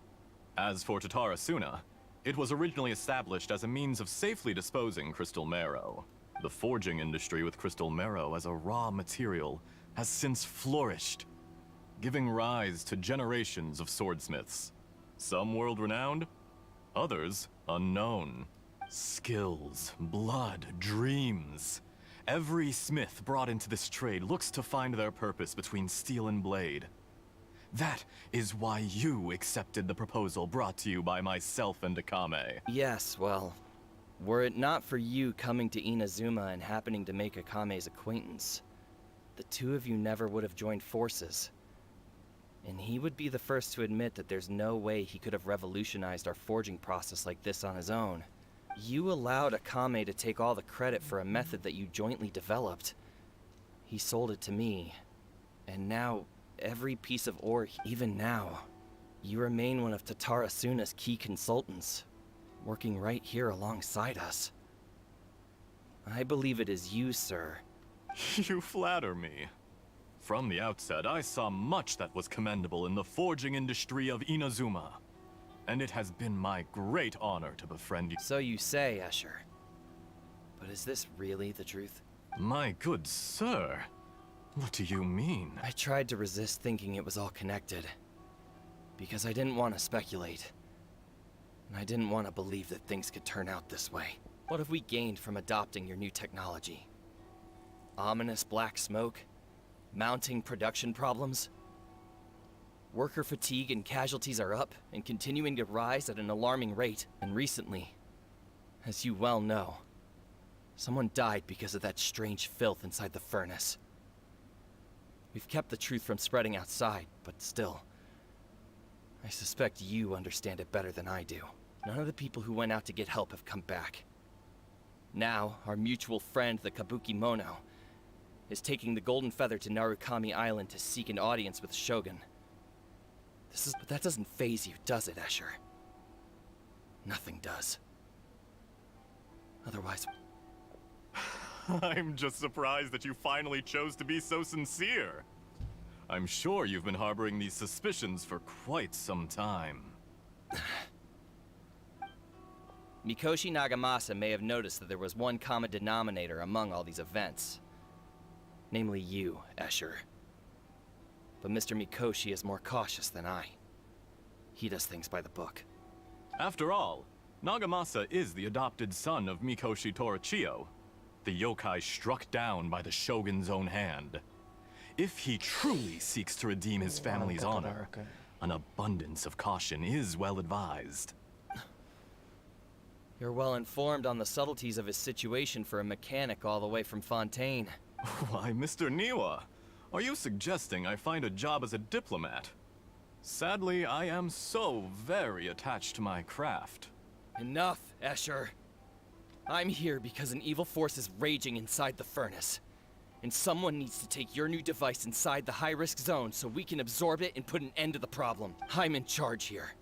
As for Tatara Suna, it was originally established as a means of safely disposing crystal marrow. The forging industry with crystal marrow as a raw material has since flourished, giving rise to generations of swordsmiths. Some world-renowned, others unknown. Skills, blood, dreams. Every smith brought into this trade looks to find their purpose between steel and blade. That is why you accepted the proposal brought to you by myself and Akame. Yes, well, were it not for you coming to Inazuma and happening to make Akame's acquaintance, the two of you never would have joined forces. And he would be the first to admit that there's no way he could have revolutionized our forging process like this on his own. You allowed Akame to take all the credit for a method that you jointly developed. He sold it to me, and now, every piece of ore, even now, you remain one of Tatara Suna's key consultants, working right here alongside us. I believe it is you, sir. You flatter me. From the outset, I saw much that was commendable in the forging industry of Inazuma. And it has been my great honor to befriend you. So you say, Escher. But is this really the truth? My good sir, what do you mean? I tried to resist thinking it was all connected. Because I didn't want to speculate. And I didn't want to believe that things could turn out this way. What have we gained from adopting your new technology? Ominous black smoke? Mounting production problems? Worker fatigue and casualties are up and continuing to rise at an alarming rate. And recently, as you well know, someone died because of that strange filth inside the furnace. We've kept the truth from spreading outside, but still, I suspect you understand it better than I do. None of the people who went out to get help have come back. Now, our mutual friend, the Kabuki Mono, is taking the Golden Feather to Narukami Island to seek an audience with Shogun. But that doesn't faze you, does it, Escher? Nothing does. Otherwise... I'm just surprised that you finally chose to be so sincere. I'm sure you've been harboring these suspicions for quite some time. Mikoshi Nagamasa may have noticed that there was one common denominator among all these events. Namely you, Escher. But Mr. Mikoshi is more cautious than I. He does things by the book. After all, Nagamasa is the adopted son of Mikoshi Torichio, the yokai struck down by the Shogun's own hand. If he truly seeks to redeem his family's honor, an abundance of caution is well advised. You're well informed on the subtleties of his situation for a mechanic all the way from Fontaine. Why, Mr. Niwa, are you suggesting I find a job as a diplomat? Sadly, I am so very attached to my craft. Enough, Escher. I'm here because an evil force is raging inside the furnace. And someone needs to take your new device inside the high-risk zone so we can absorb it and put an end to the problem. I'm in charge here.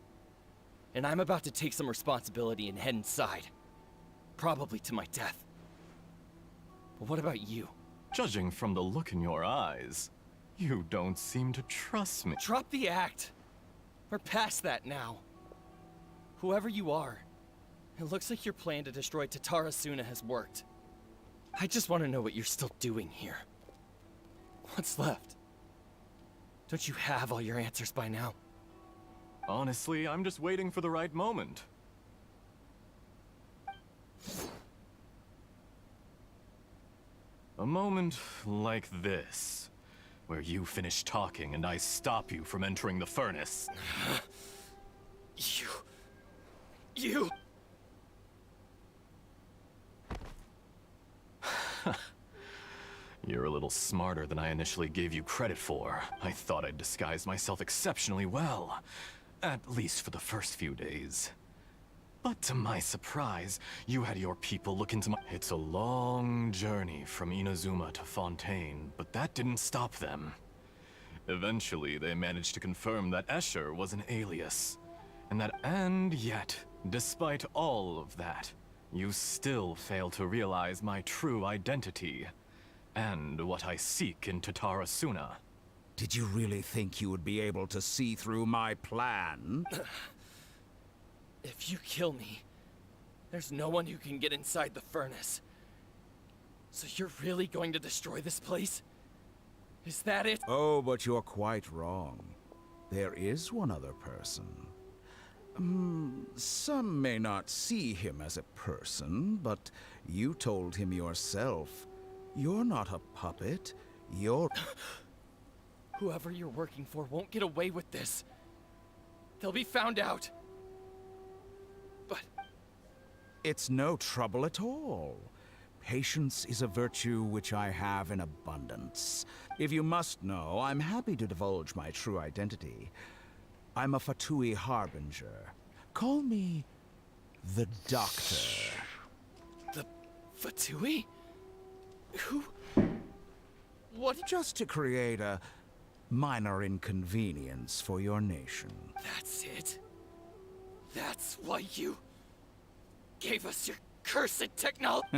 And I'm about to take some responsibility and head inside. Probably to my death. But what about you? Judging from the look in your eyes, you don't seem to trust me. Drop the act! We're past that now. Whoever you are, it looks like your plan to destroy Tatara Suna has worked. I just want to know what you're still doing here. What's left? Don't you have all your answers by now? Honestly, I'm just waiting for the right moment. A moment like this, where you finish talking and I stop you from entering the furnace. You... You're a little smarter than I initially gave you credit for. I thought I'd disguised myself exceptionally well. At least for the first few days. But to my surprise, you had your people look into my... It's a long journey from Inazuma to Fontaine, but that didn't stop them. Eventually, they managed to confirm that Escher was an alias. And yet, despite all of that, you still fail to realize my true identity. And what I seek in Tatarasuna. Did you really think you would be able to see through my plan? If you kill me, there's no one who can get inside the furnace. So you're really going to destroy this place? Is that it? Oh, but you're quite wrong. There is one other person. Some may not see him as a person, but you told him yourself. You're not a puppet. You're... Whoever you're working for won't get away with this. They'll be found out. But... It's no trouble at all. Patience is a virtue which I have in abundance. If you must know, I'm happy to divulge my true identity. I'm a Fatui Harbinger. Call me the Doctor. The Fatui? Who? What? Just to create a minor inconvenience for your nation. That's it? That's why you gave us your cursed technology?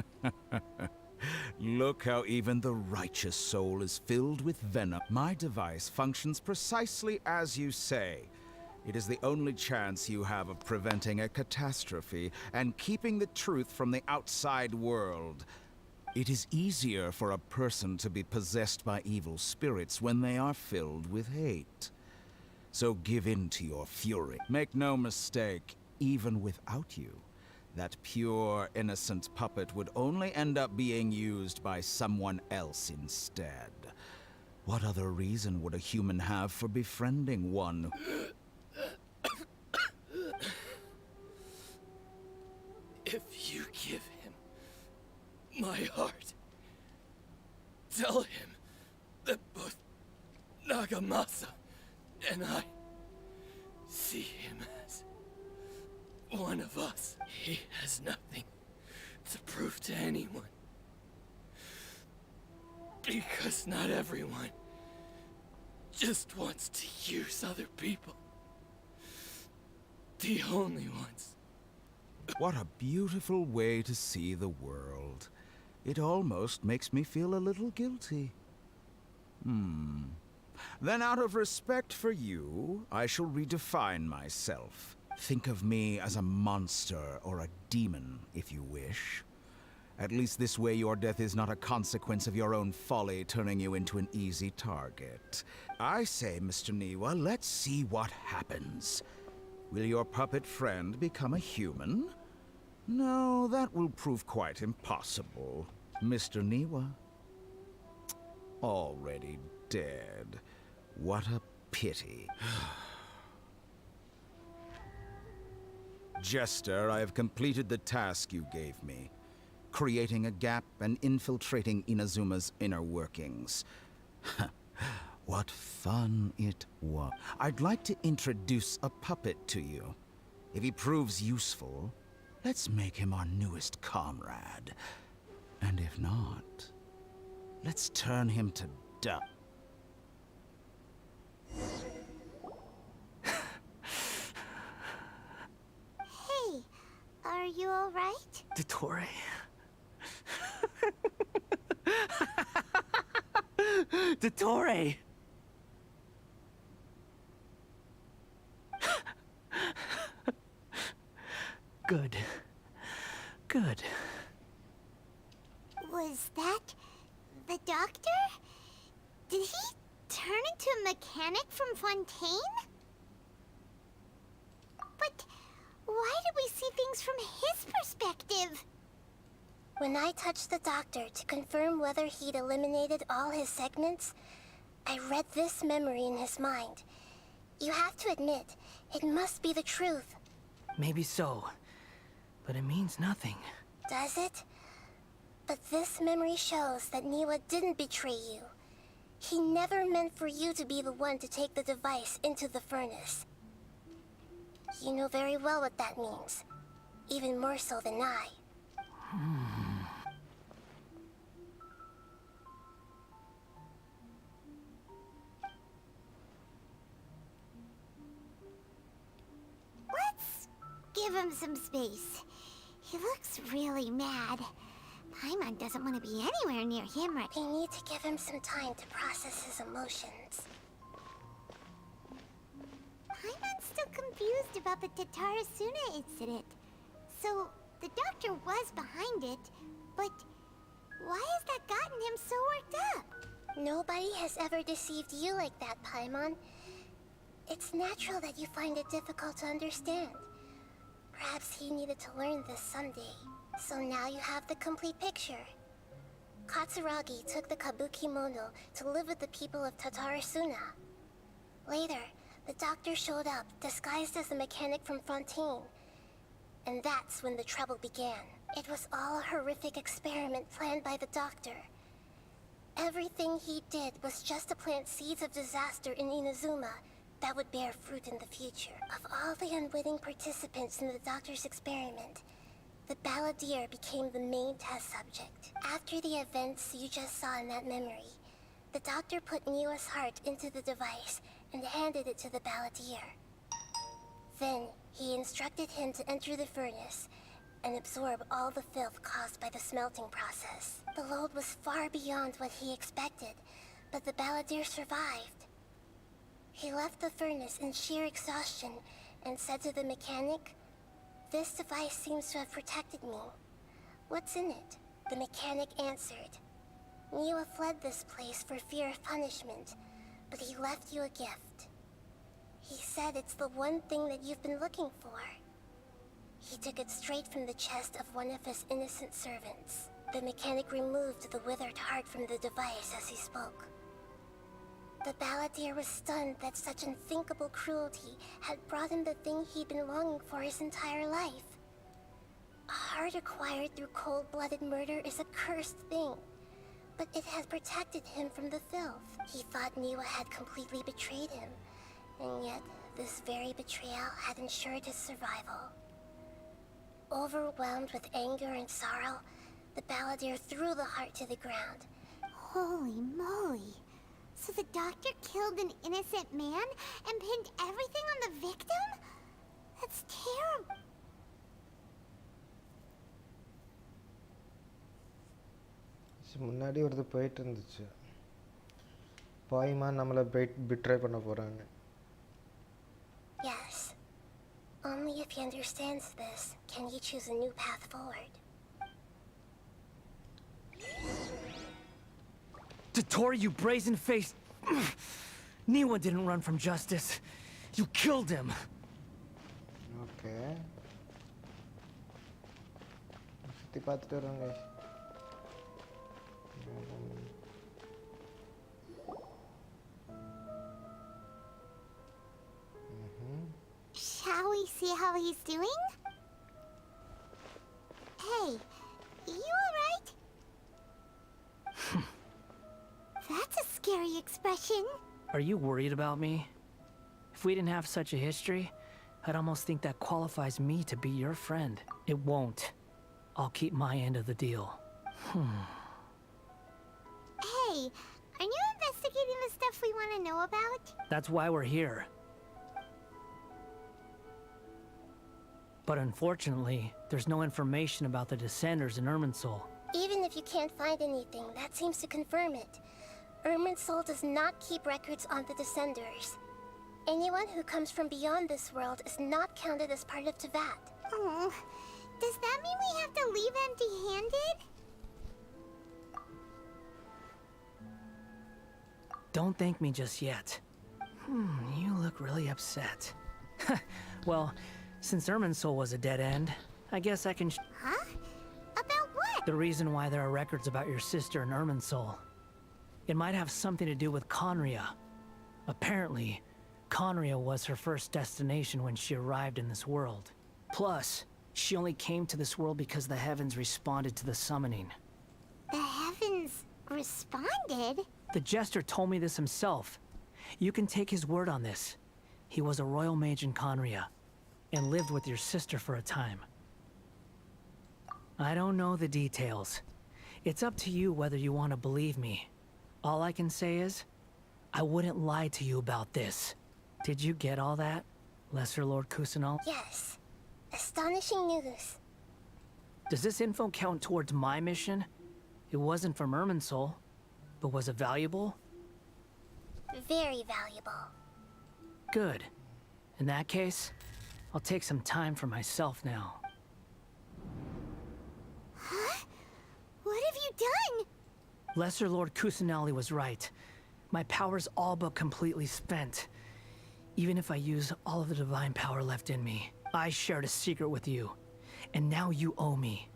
Look how even the righteous soul is filled with venom. My device functions precisely as you say. It is the only chance you have of preventing a catastrophe and keeping the truth from the outside world. It is easier for a person to be possessed by evil spirits when they are filled with hate. So give in to your fury. Make no mistake, even without you, that pure, innocent puppet would only end up being used by someone else instead. What other reason would a human have for befriending one? If you give him my heart, tell him that both Nagamasa and I see him as one of us. He has nothing to prove to anyone. Because not everyone just wants to use other people. The only ones. What a beautiful way to see the world. It almost makes me feel a little guilty. Then out of respect for you, I shall redefine myself. Think of me as a monster or a demon, if you wish. At least this way your death is not a consequence of your own folly turning you into an easy target. I say, Mr. Niwa, let's see what happens. Will your puppet friend become a human? No, that will prove quite impossible. Mr. Niwa. Already dead. What a pity. Jester, I have completed the task you gave me. Creating a gap and infiltrating Inazuma's inner workings. What fun it was. I'd like to introduce a puppet to you. If he proves useful, let's make him our newest comrade. And if not, let's turn him to dust. Hey, are you alright? Dottore. Dottore! Good. Good. Was that the doctor? Did he turn into a mechanic from Fontaine? But why did we see things from his perspective? When I touched the doctor to confirm whether he'd eliminated all his segments, I read this memory in his mind. You have to admit, it must be the truth. Maybe so, but it means nothing. Does it? But this memory shows that Niwa didn't betray you. He never meant for you to be the one to take the device into the furnace. You know very well what that means. Even more so than I. Let's give him some space. He looks really mad. Paimon doesn't want to be anywhere near him right. We need to give him some time to process his emotions. Paimon's still confused about the Tatarasuna incident. So, the doctor was behind it, but why has that gotten him so worked up? Nobody has ever deceived you like that, Paimon. It's natural that you find it difficult to understand. Perhaps he needed to learn this someday. So now you have the complete picture. Katsuragi took the Kabuki Mono to live with the people of Tatarasuna. Later, the doctor showed up, disguised as a mechanic from Fontaine. And that's when the trouble began. It was all a horrific experiment planned by the doctor. Everything he did was just to plant seeds of disaster in Inazuma that would bear fruit in the future. Of all the unwitting participants in the doctor's experiment, the balladeer became the main test subject. After the events you just saw in that memory, the doctor put Niwa's heart into the device and handed it to the balladeer. Then, he instructed him to enter the furnace and absorb all the filth caused by the smelting process. The load was far beyond what he expected, but the balladeer survived. He left the furnace in sheer exhaustion and said to the mechanic, "This device seems to have protected me. What's in it?" The mechanic answered, "Niwa fled this place for fear of punishment, but he left you a gift. He said it's the one thing that you've been looking for." He took it straight from the chest of one of his innocent servants. The mechanic removed the withered heart from the device as he spoke. The balladeer was stunned that such unthinkable cruelty had brought him the thing he'd been longing for his entire life. A heart acquired through cold-blooded murder is a cursed thing, but it had protected him from the filth. He thought Niwa had completely betrayed him, and yet this very betrayal had ensured his survival. Overwhelmed with anger and sorrow, the balladeer threw the heart to the ground. Holy moly. So the doctor killed an innocent man and pinned everything on the victim? That's terrible. முன்னாடி ஒருது போயிட்டு இருந்துச்சு. பாய்மா நம்மளை betray பண்ண போறாங்க. Yes. Only if he understands this can he choose a new path forward. Dottori, you brazen-faced... Niwa didn't run from justice. You killed him. Okay. சுத்தி பார்த்துட்டு வரோங்க. Shall we see how he's doing? Hey, you alright? That's a scary expression. Are you worried about me? If we didn't have such a history, I'd almost think that qualifies me to be your friend. It won't. I'll keep my end of the deal. Hey, are you investigating the stuff we want to know about? That's why we're here. But unfortunately, there's no information about the Descenders in Irminsul. Even if you can't find anything, that seems to confirm it. Irminsul does not keep records on the Descenders. Anyone who comes from beyond this world is not counted as part of Teyvat. Oh, does that mean we have to leave empty-handed? Don't thank me just yet. You look really upset. Well, since Irminsul was a dead end, I guess I can Huh? About what? the reason why there are records about your sister in Irminsul. It might have something to do with Conria. Apparently, Conria was her first destination when she arrived in this world. Plus, she only came to this world because the heavens responded to the summoning. The heavens responded? The Jester told me this himself. You can take his word on this. He was a royal mage in Conria, and lived with your sister for a time. I don't know the details. It's up to you whether you want to believe me. All I can say is, I wouldn't lie to you about this. Did you get all that, Lesser Lord Kusanal? Yes. Astonishing news. Does this info count towards my mission? It wasn't from Irminsul, but was it valuable? Very valuable. Good. In that case, I'll take some time for myself now. Huh? What have you done? Lesser Lord Kusanali was right. My power's all but completely spent. Even if I use all of the divine power left in me, I shared a secret with you, and now you owe me.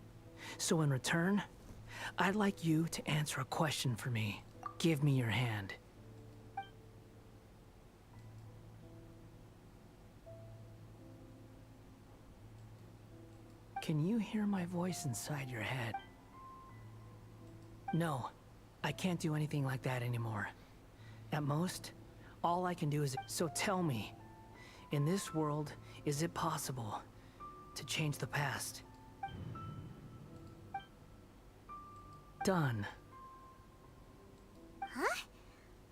So in return, I'd like you to answer a question for me. Give me your hand. Can you hear my voice inside your head? No, I can't do anything like that anymore. At most, all I can do is... So tell me, in this world, is it possible to change the past? Done. Huh?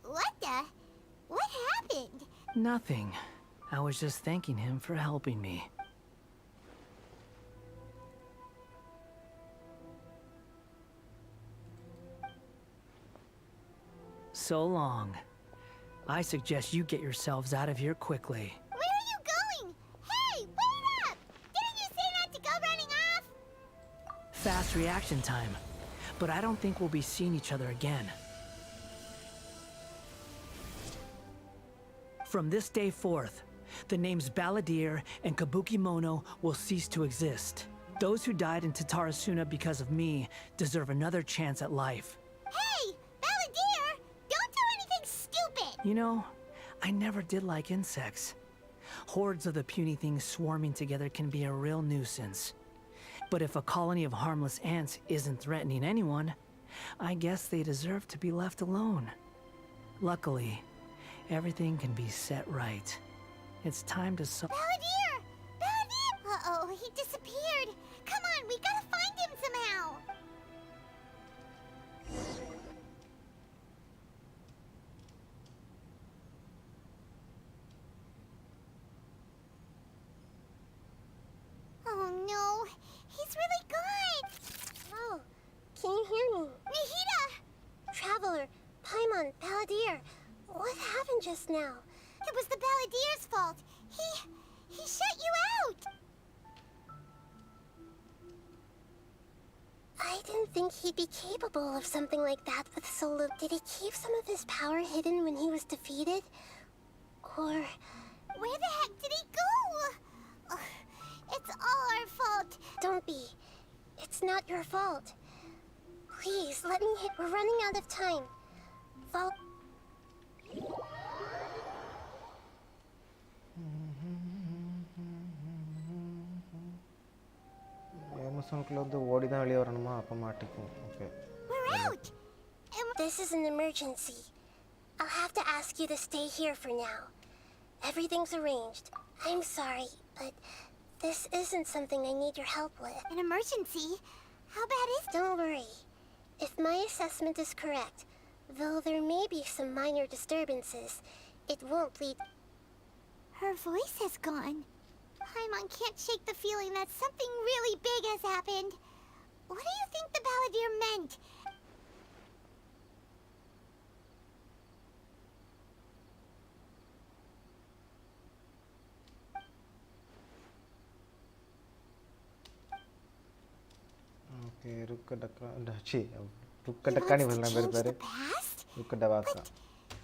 What happened? Nothing. I was just thanking him for helping me. So long. I suggest you get yourselves out of here quickly. Where are you going? Hey, wait up! Didn't you say not to go running off? Fast reaction time. But I don't think we'll be seeing each other again. From this day forth, the names Balladeer and Kabukimono will cease to exist. Those who died in Tatarasuna because of me deserve another chance at life. Hey, Balladeer! Don't do anything stupid! You know, I never did like insects. Hordes of the puny things swarming together can be a real nuisance. But if a colony of harmless ants isn't threatening anyone, I guess they deserve to be left alone. Luckily, everything can be set right. It's time to Balladeer! Balladeer! Uh-oh, he disappeared. Come on, we gotta find him somehow. Oh no, he's really gone. Oh, can you hear me? Nihida! Traveler, Paimon, Balladeer, what happened just now? It was the Balladeer's fault. He shut you out. I didn't think he'd be capable of something like that with so little. Did he keep some of his power hidden when he was defeated? Or... Where the heck did he go? Ugh, it's all our fault. Don't be. It's not your fault. Please, let me hit. We're running out of time. Follow... We're out. This is an emergency. I'll have to ask you to stay here for now. Everything's arranged. I'm sorry, but this isn't something I need your help with. An emergency? How bad is it? Don't worry. If my assessment is correct, though there may be some minor disturbances, it won't lead... Her voice has gone. Paimon can't shake the feeling that something really big has happened. What do you think the Balladeer meant? रुक डका ची रुक डका नहीं बोलना मेरे बारे रुक डबासा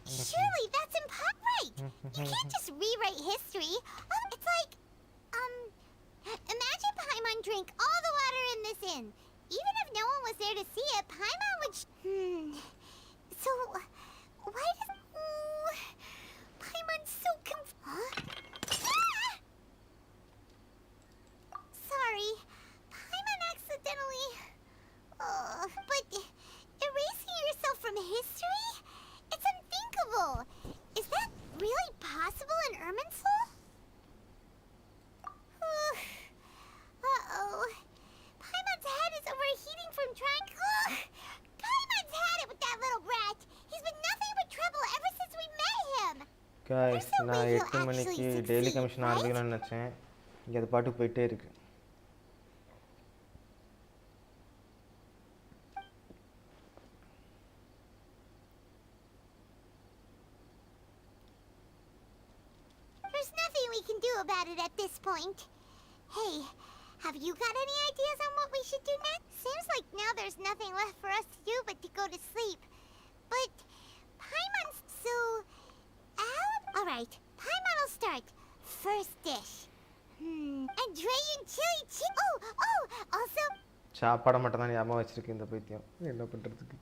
Surely that's right. You can't just rewrite history. It's like, imagine Paimon drank all the water in this inn. Even if no one was there to see it, Paimon would. So, why does? Paimon's so Huh? Sorry, Paimon accidentally. But erasing yourself from history? It's unthinkable. Is that really possible in Irminsul? Uh-oh. Paimon's head is overheating from trying. Paimon's had it with that little brat. He's been nothing but trouble ever since we met him. Guys, நான் 8 மணிக்கு daily commission ஆரம்பிக்கணும்னு நினைச்சேன். இங்க அது பாட்டு போயிட்டே இருக்கு. There's nothing we can do about it at this point. Hey, have you got any ideas on what we should do next? Seems like now there's nothing left for us to do but to go to sleep. But Paimon's so out. Alright, Paimon will start. First dish. Andrean chili chicken. Oh, also. சாப்பாட மட்டும் தான் ஞாபகம் வச்சிருக்கு இந்த பைத்தியம். என்ன பண்றதுக்கு?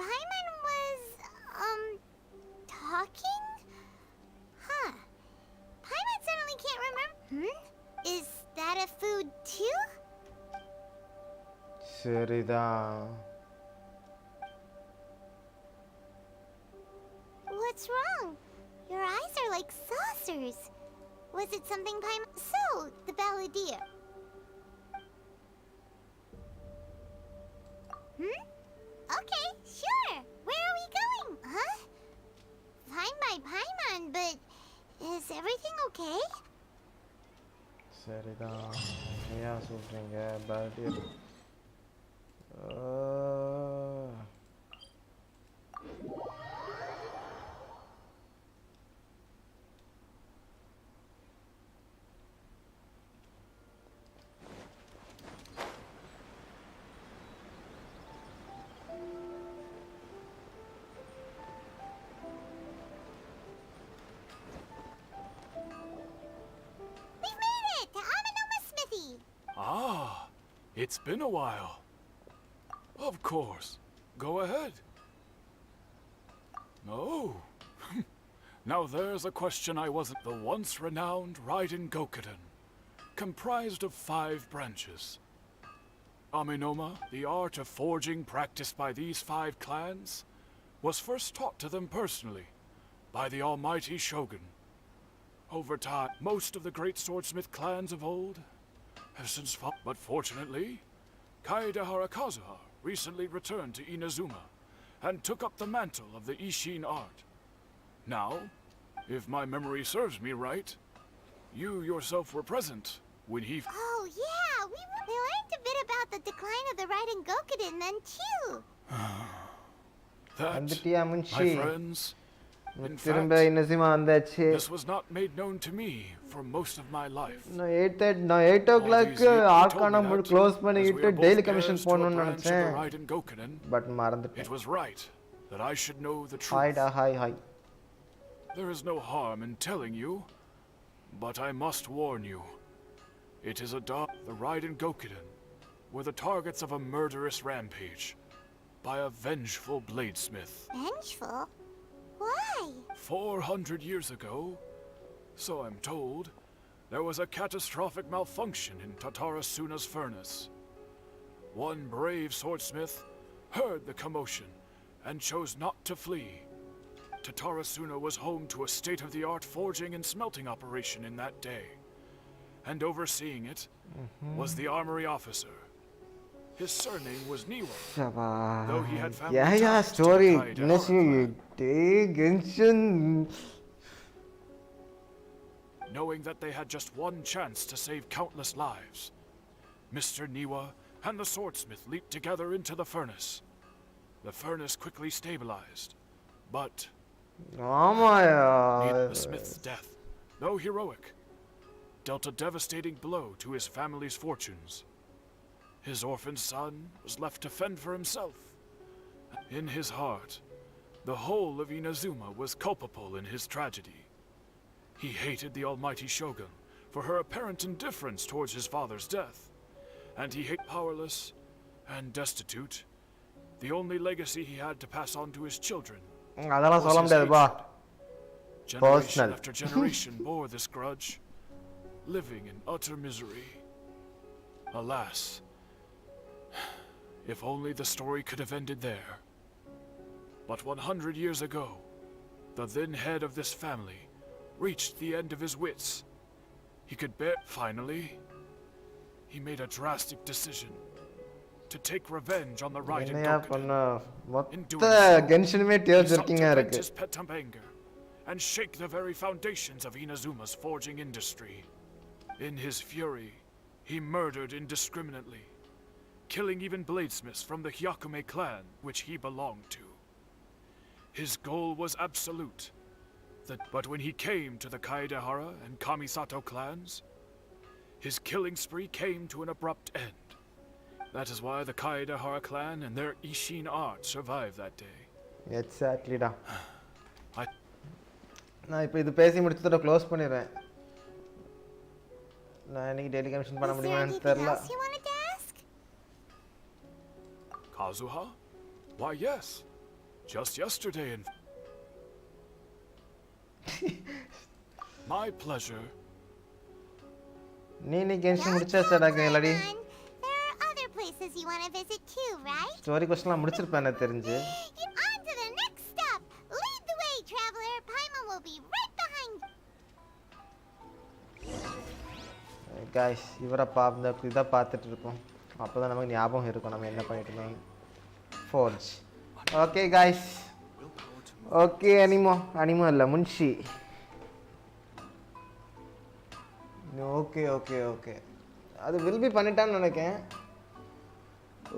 Paimon was, talking? Huh. Paimon suddenly can't remember. Is that a food too? சரிதான். What's wrong? Your eyes are like saucers. Was it something Paimon? So, the balladeer. Okay, sure. Where are we going? Huh? Fine by Paimon, but is everything okay? சரிதான். ஏன் சொல்றீங்க? பாட்டியர். It's been a while. Of course. Go ahead. Oh. Now there's a question I wasn't. The once renowned Raiden Gokuden, comprised of 5 branches. Aminoma, the art of forging practiced by these 5 clans, was first taught to them personally by the almighty Shogun. Over time, most of the great swordsmith clans of old have since fought, but fortunately, Kaedehara Kazuha recently returned to Inazuma and took up the mantle of the Ishin art. Now, if my memory serves me right, you yourself were present when he... Oh yeah, we learned a bit about the decline of the Raiden Gokuden then too. That, my friends, in fact, this was not made known to me for most of my life. நான் 8 o'clock ஆர்கான close பண்ணிட்டு daily commission போணும்னு நினைச்சேன். But மறந்துட்டேன். It was right that I should know the truth. Hi. There is no harm in telling you, but I must warn you. It is the Raiden Gokuden were the targets of a murderous rampage by a vengeful bladesmith. Vengeful? Why? 400 years ago, so I'm told, there was a catastrophic malfunction in Tatarasuna's furnace. One brave swordsmith heard the commotion and chose not to flee. Tatarasuna was home to a state-of-the-art forging and smelting operation in that day, and overseeing it was the armory officer. His surname was Niwa. Though he had family ties to story. Genshin. Knowing that they had just one chance to save countless lives, Mr. Niwa and the swordsmith leaped together into the furnace. The furnace quickly stabilized, but the smith's death, though heroic, dealt a devastating blow to his family's fortunes. His orphan son was left to fend for himself. In his heart, the whole of Inazuma was culpable in his tragedy. He hated the almighty shogun for her apparent indifference towards his father's death, and he hated powerless and destitute. The only legacy he had to pass on to his children. Generation after generation bore this grudge, living in utter misery. Alas, if only the story could have ended there. But 100 years ago, the then head of this family reached the end of his wits. He could bear. Finally, he made a drastic decision to take revenge on the Raiden Gokuden. In doing so, he sought to vent his pet anger and shake the very foundations of Inazuma's forging industry. In his fury, he murdered indiscriminately, killing even bladesmiths from the Hyakume clan, which he belonged to. His goal was absolute. But when he came to the Kaedehara and Kamisato clans, his killing spree came to an abrupt end. That is why the Kaedehara clan and their Ishin art survived that day. Exactly da. நான் இப்போ இது பேசி முடிச்சதோட close பண்ணிடுறேன். நான் இன்னைக்கு daily commission பண்ண முடியுமான்னு தெரியல. Kazuha? Why yes. Just yesterday in My pleasure. நீ கென்ஷன் முடிச்சாச்சடா Kelady. There are other places you want to visit too, right? Story क्वेश्चनலாம் முடிச்சிருப்பேன் எனக்கு தெரிஞ்சு. On to the next stop. Lead the way, traveler. Paimon will be right behind. Guys, இவரை இதை பார்த்துட்டு இருக்கோம். அப்பதான் நமக்கு ஞாபகம் இருக்கும் நம்ம என்ன பண்ணிட்டு இருந்தோம். Forge. Okay guys. Okay animo இல்ல முன்ஷி. ஓகே அது வில் பி பண்ணிட்டான்னு நினைக்கிறேன்.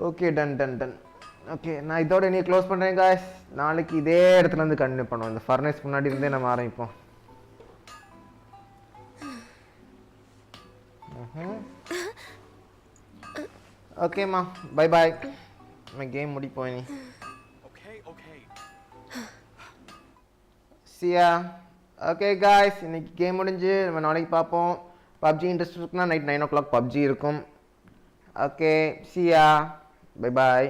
ஓகே டன் ஓகே நான் இதோட நீ க்ளோஸ் பண்ணுறேன் காய்ஸ். நாளைக்கு இதே இடத்துல இருந்து கண்டினியூ பண்ணுவோம். இந்த ஃபர்னஸ் முன்னாடி இருந்தே நம்ம ஆரம்பிப்போம். ஓகேம்மா பை பாய். நம்ம கேம் முடிப்போம் நீ. சியா. ஓகே காய்ஸ் இன்னைக்கு கேம் முடிஞ்சு நம்ம நாளைக்கு பார்ப்போம். PUBG இன்ட்ரெஸ்ட் இருக்குன்னா நைட் 9 o'clock PUBG இருக்கும். ஓகே சியா பை பாய்.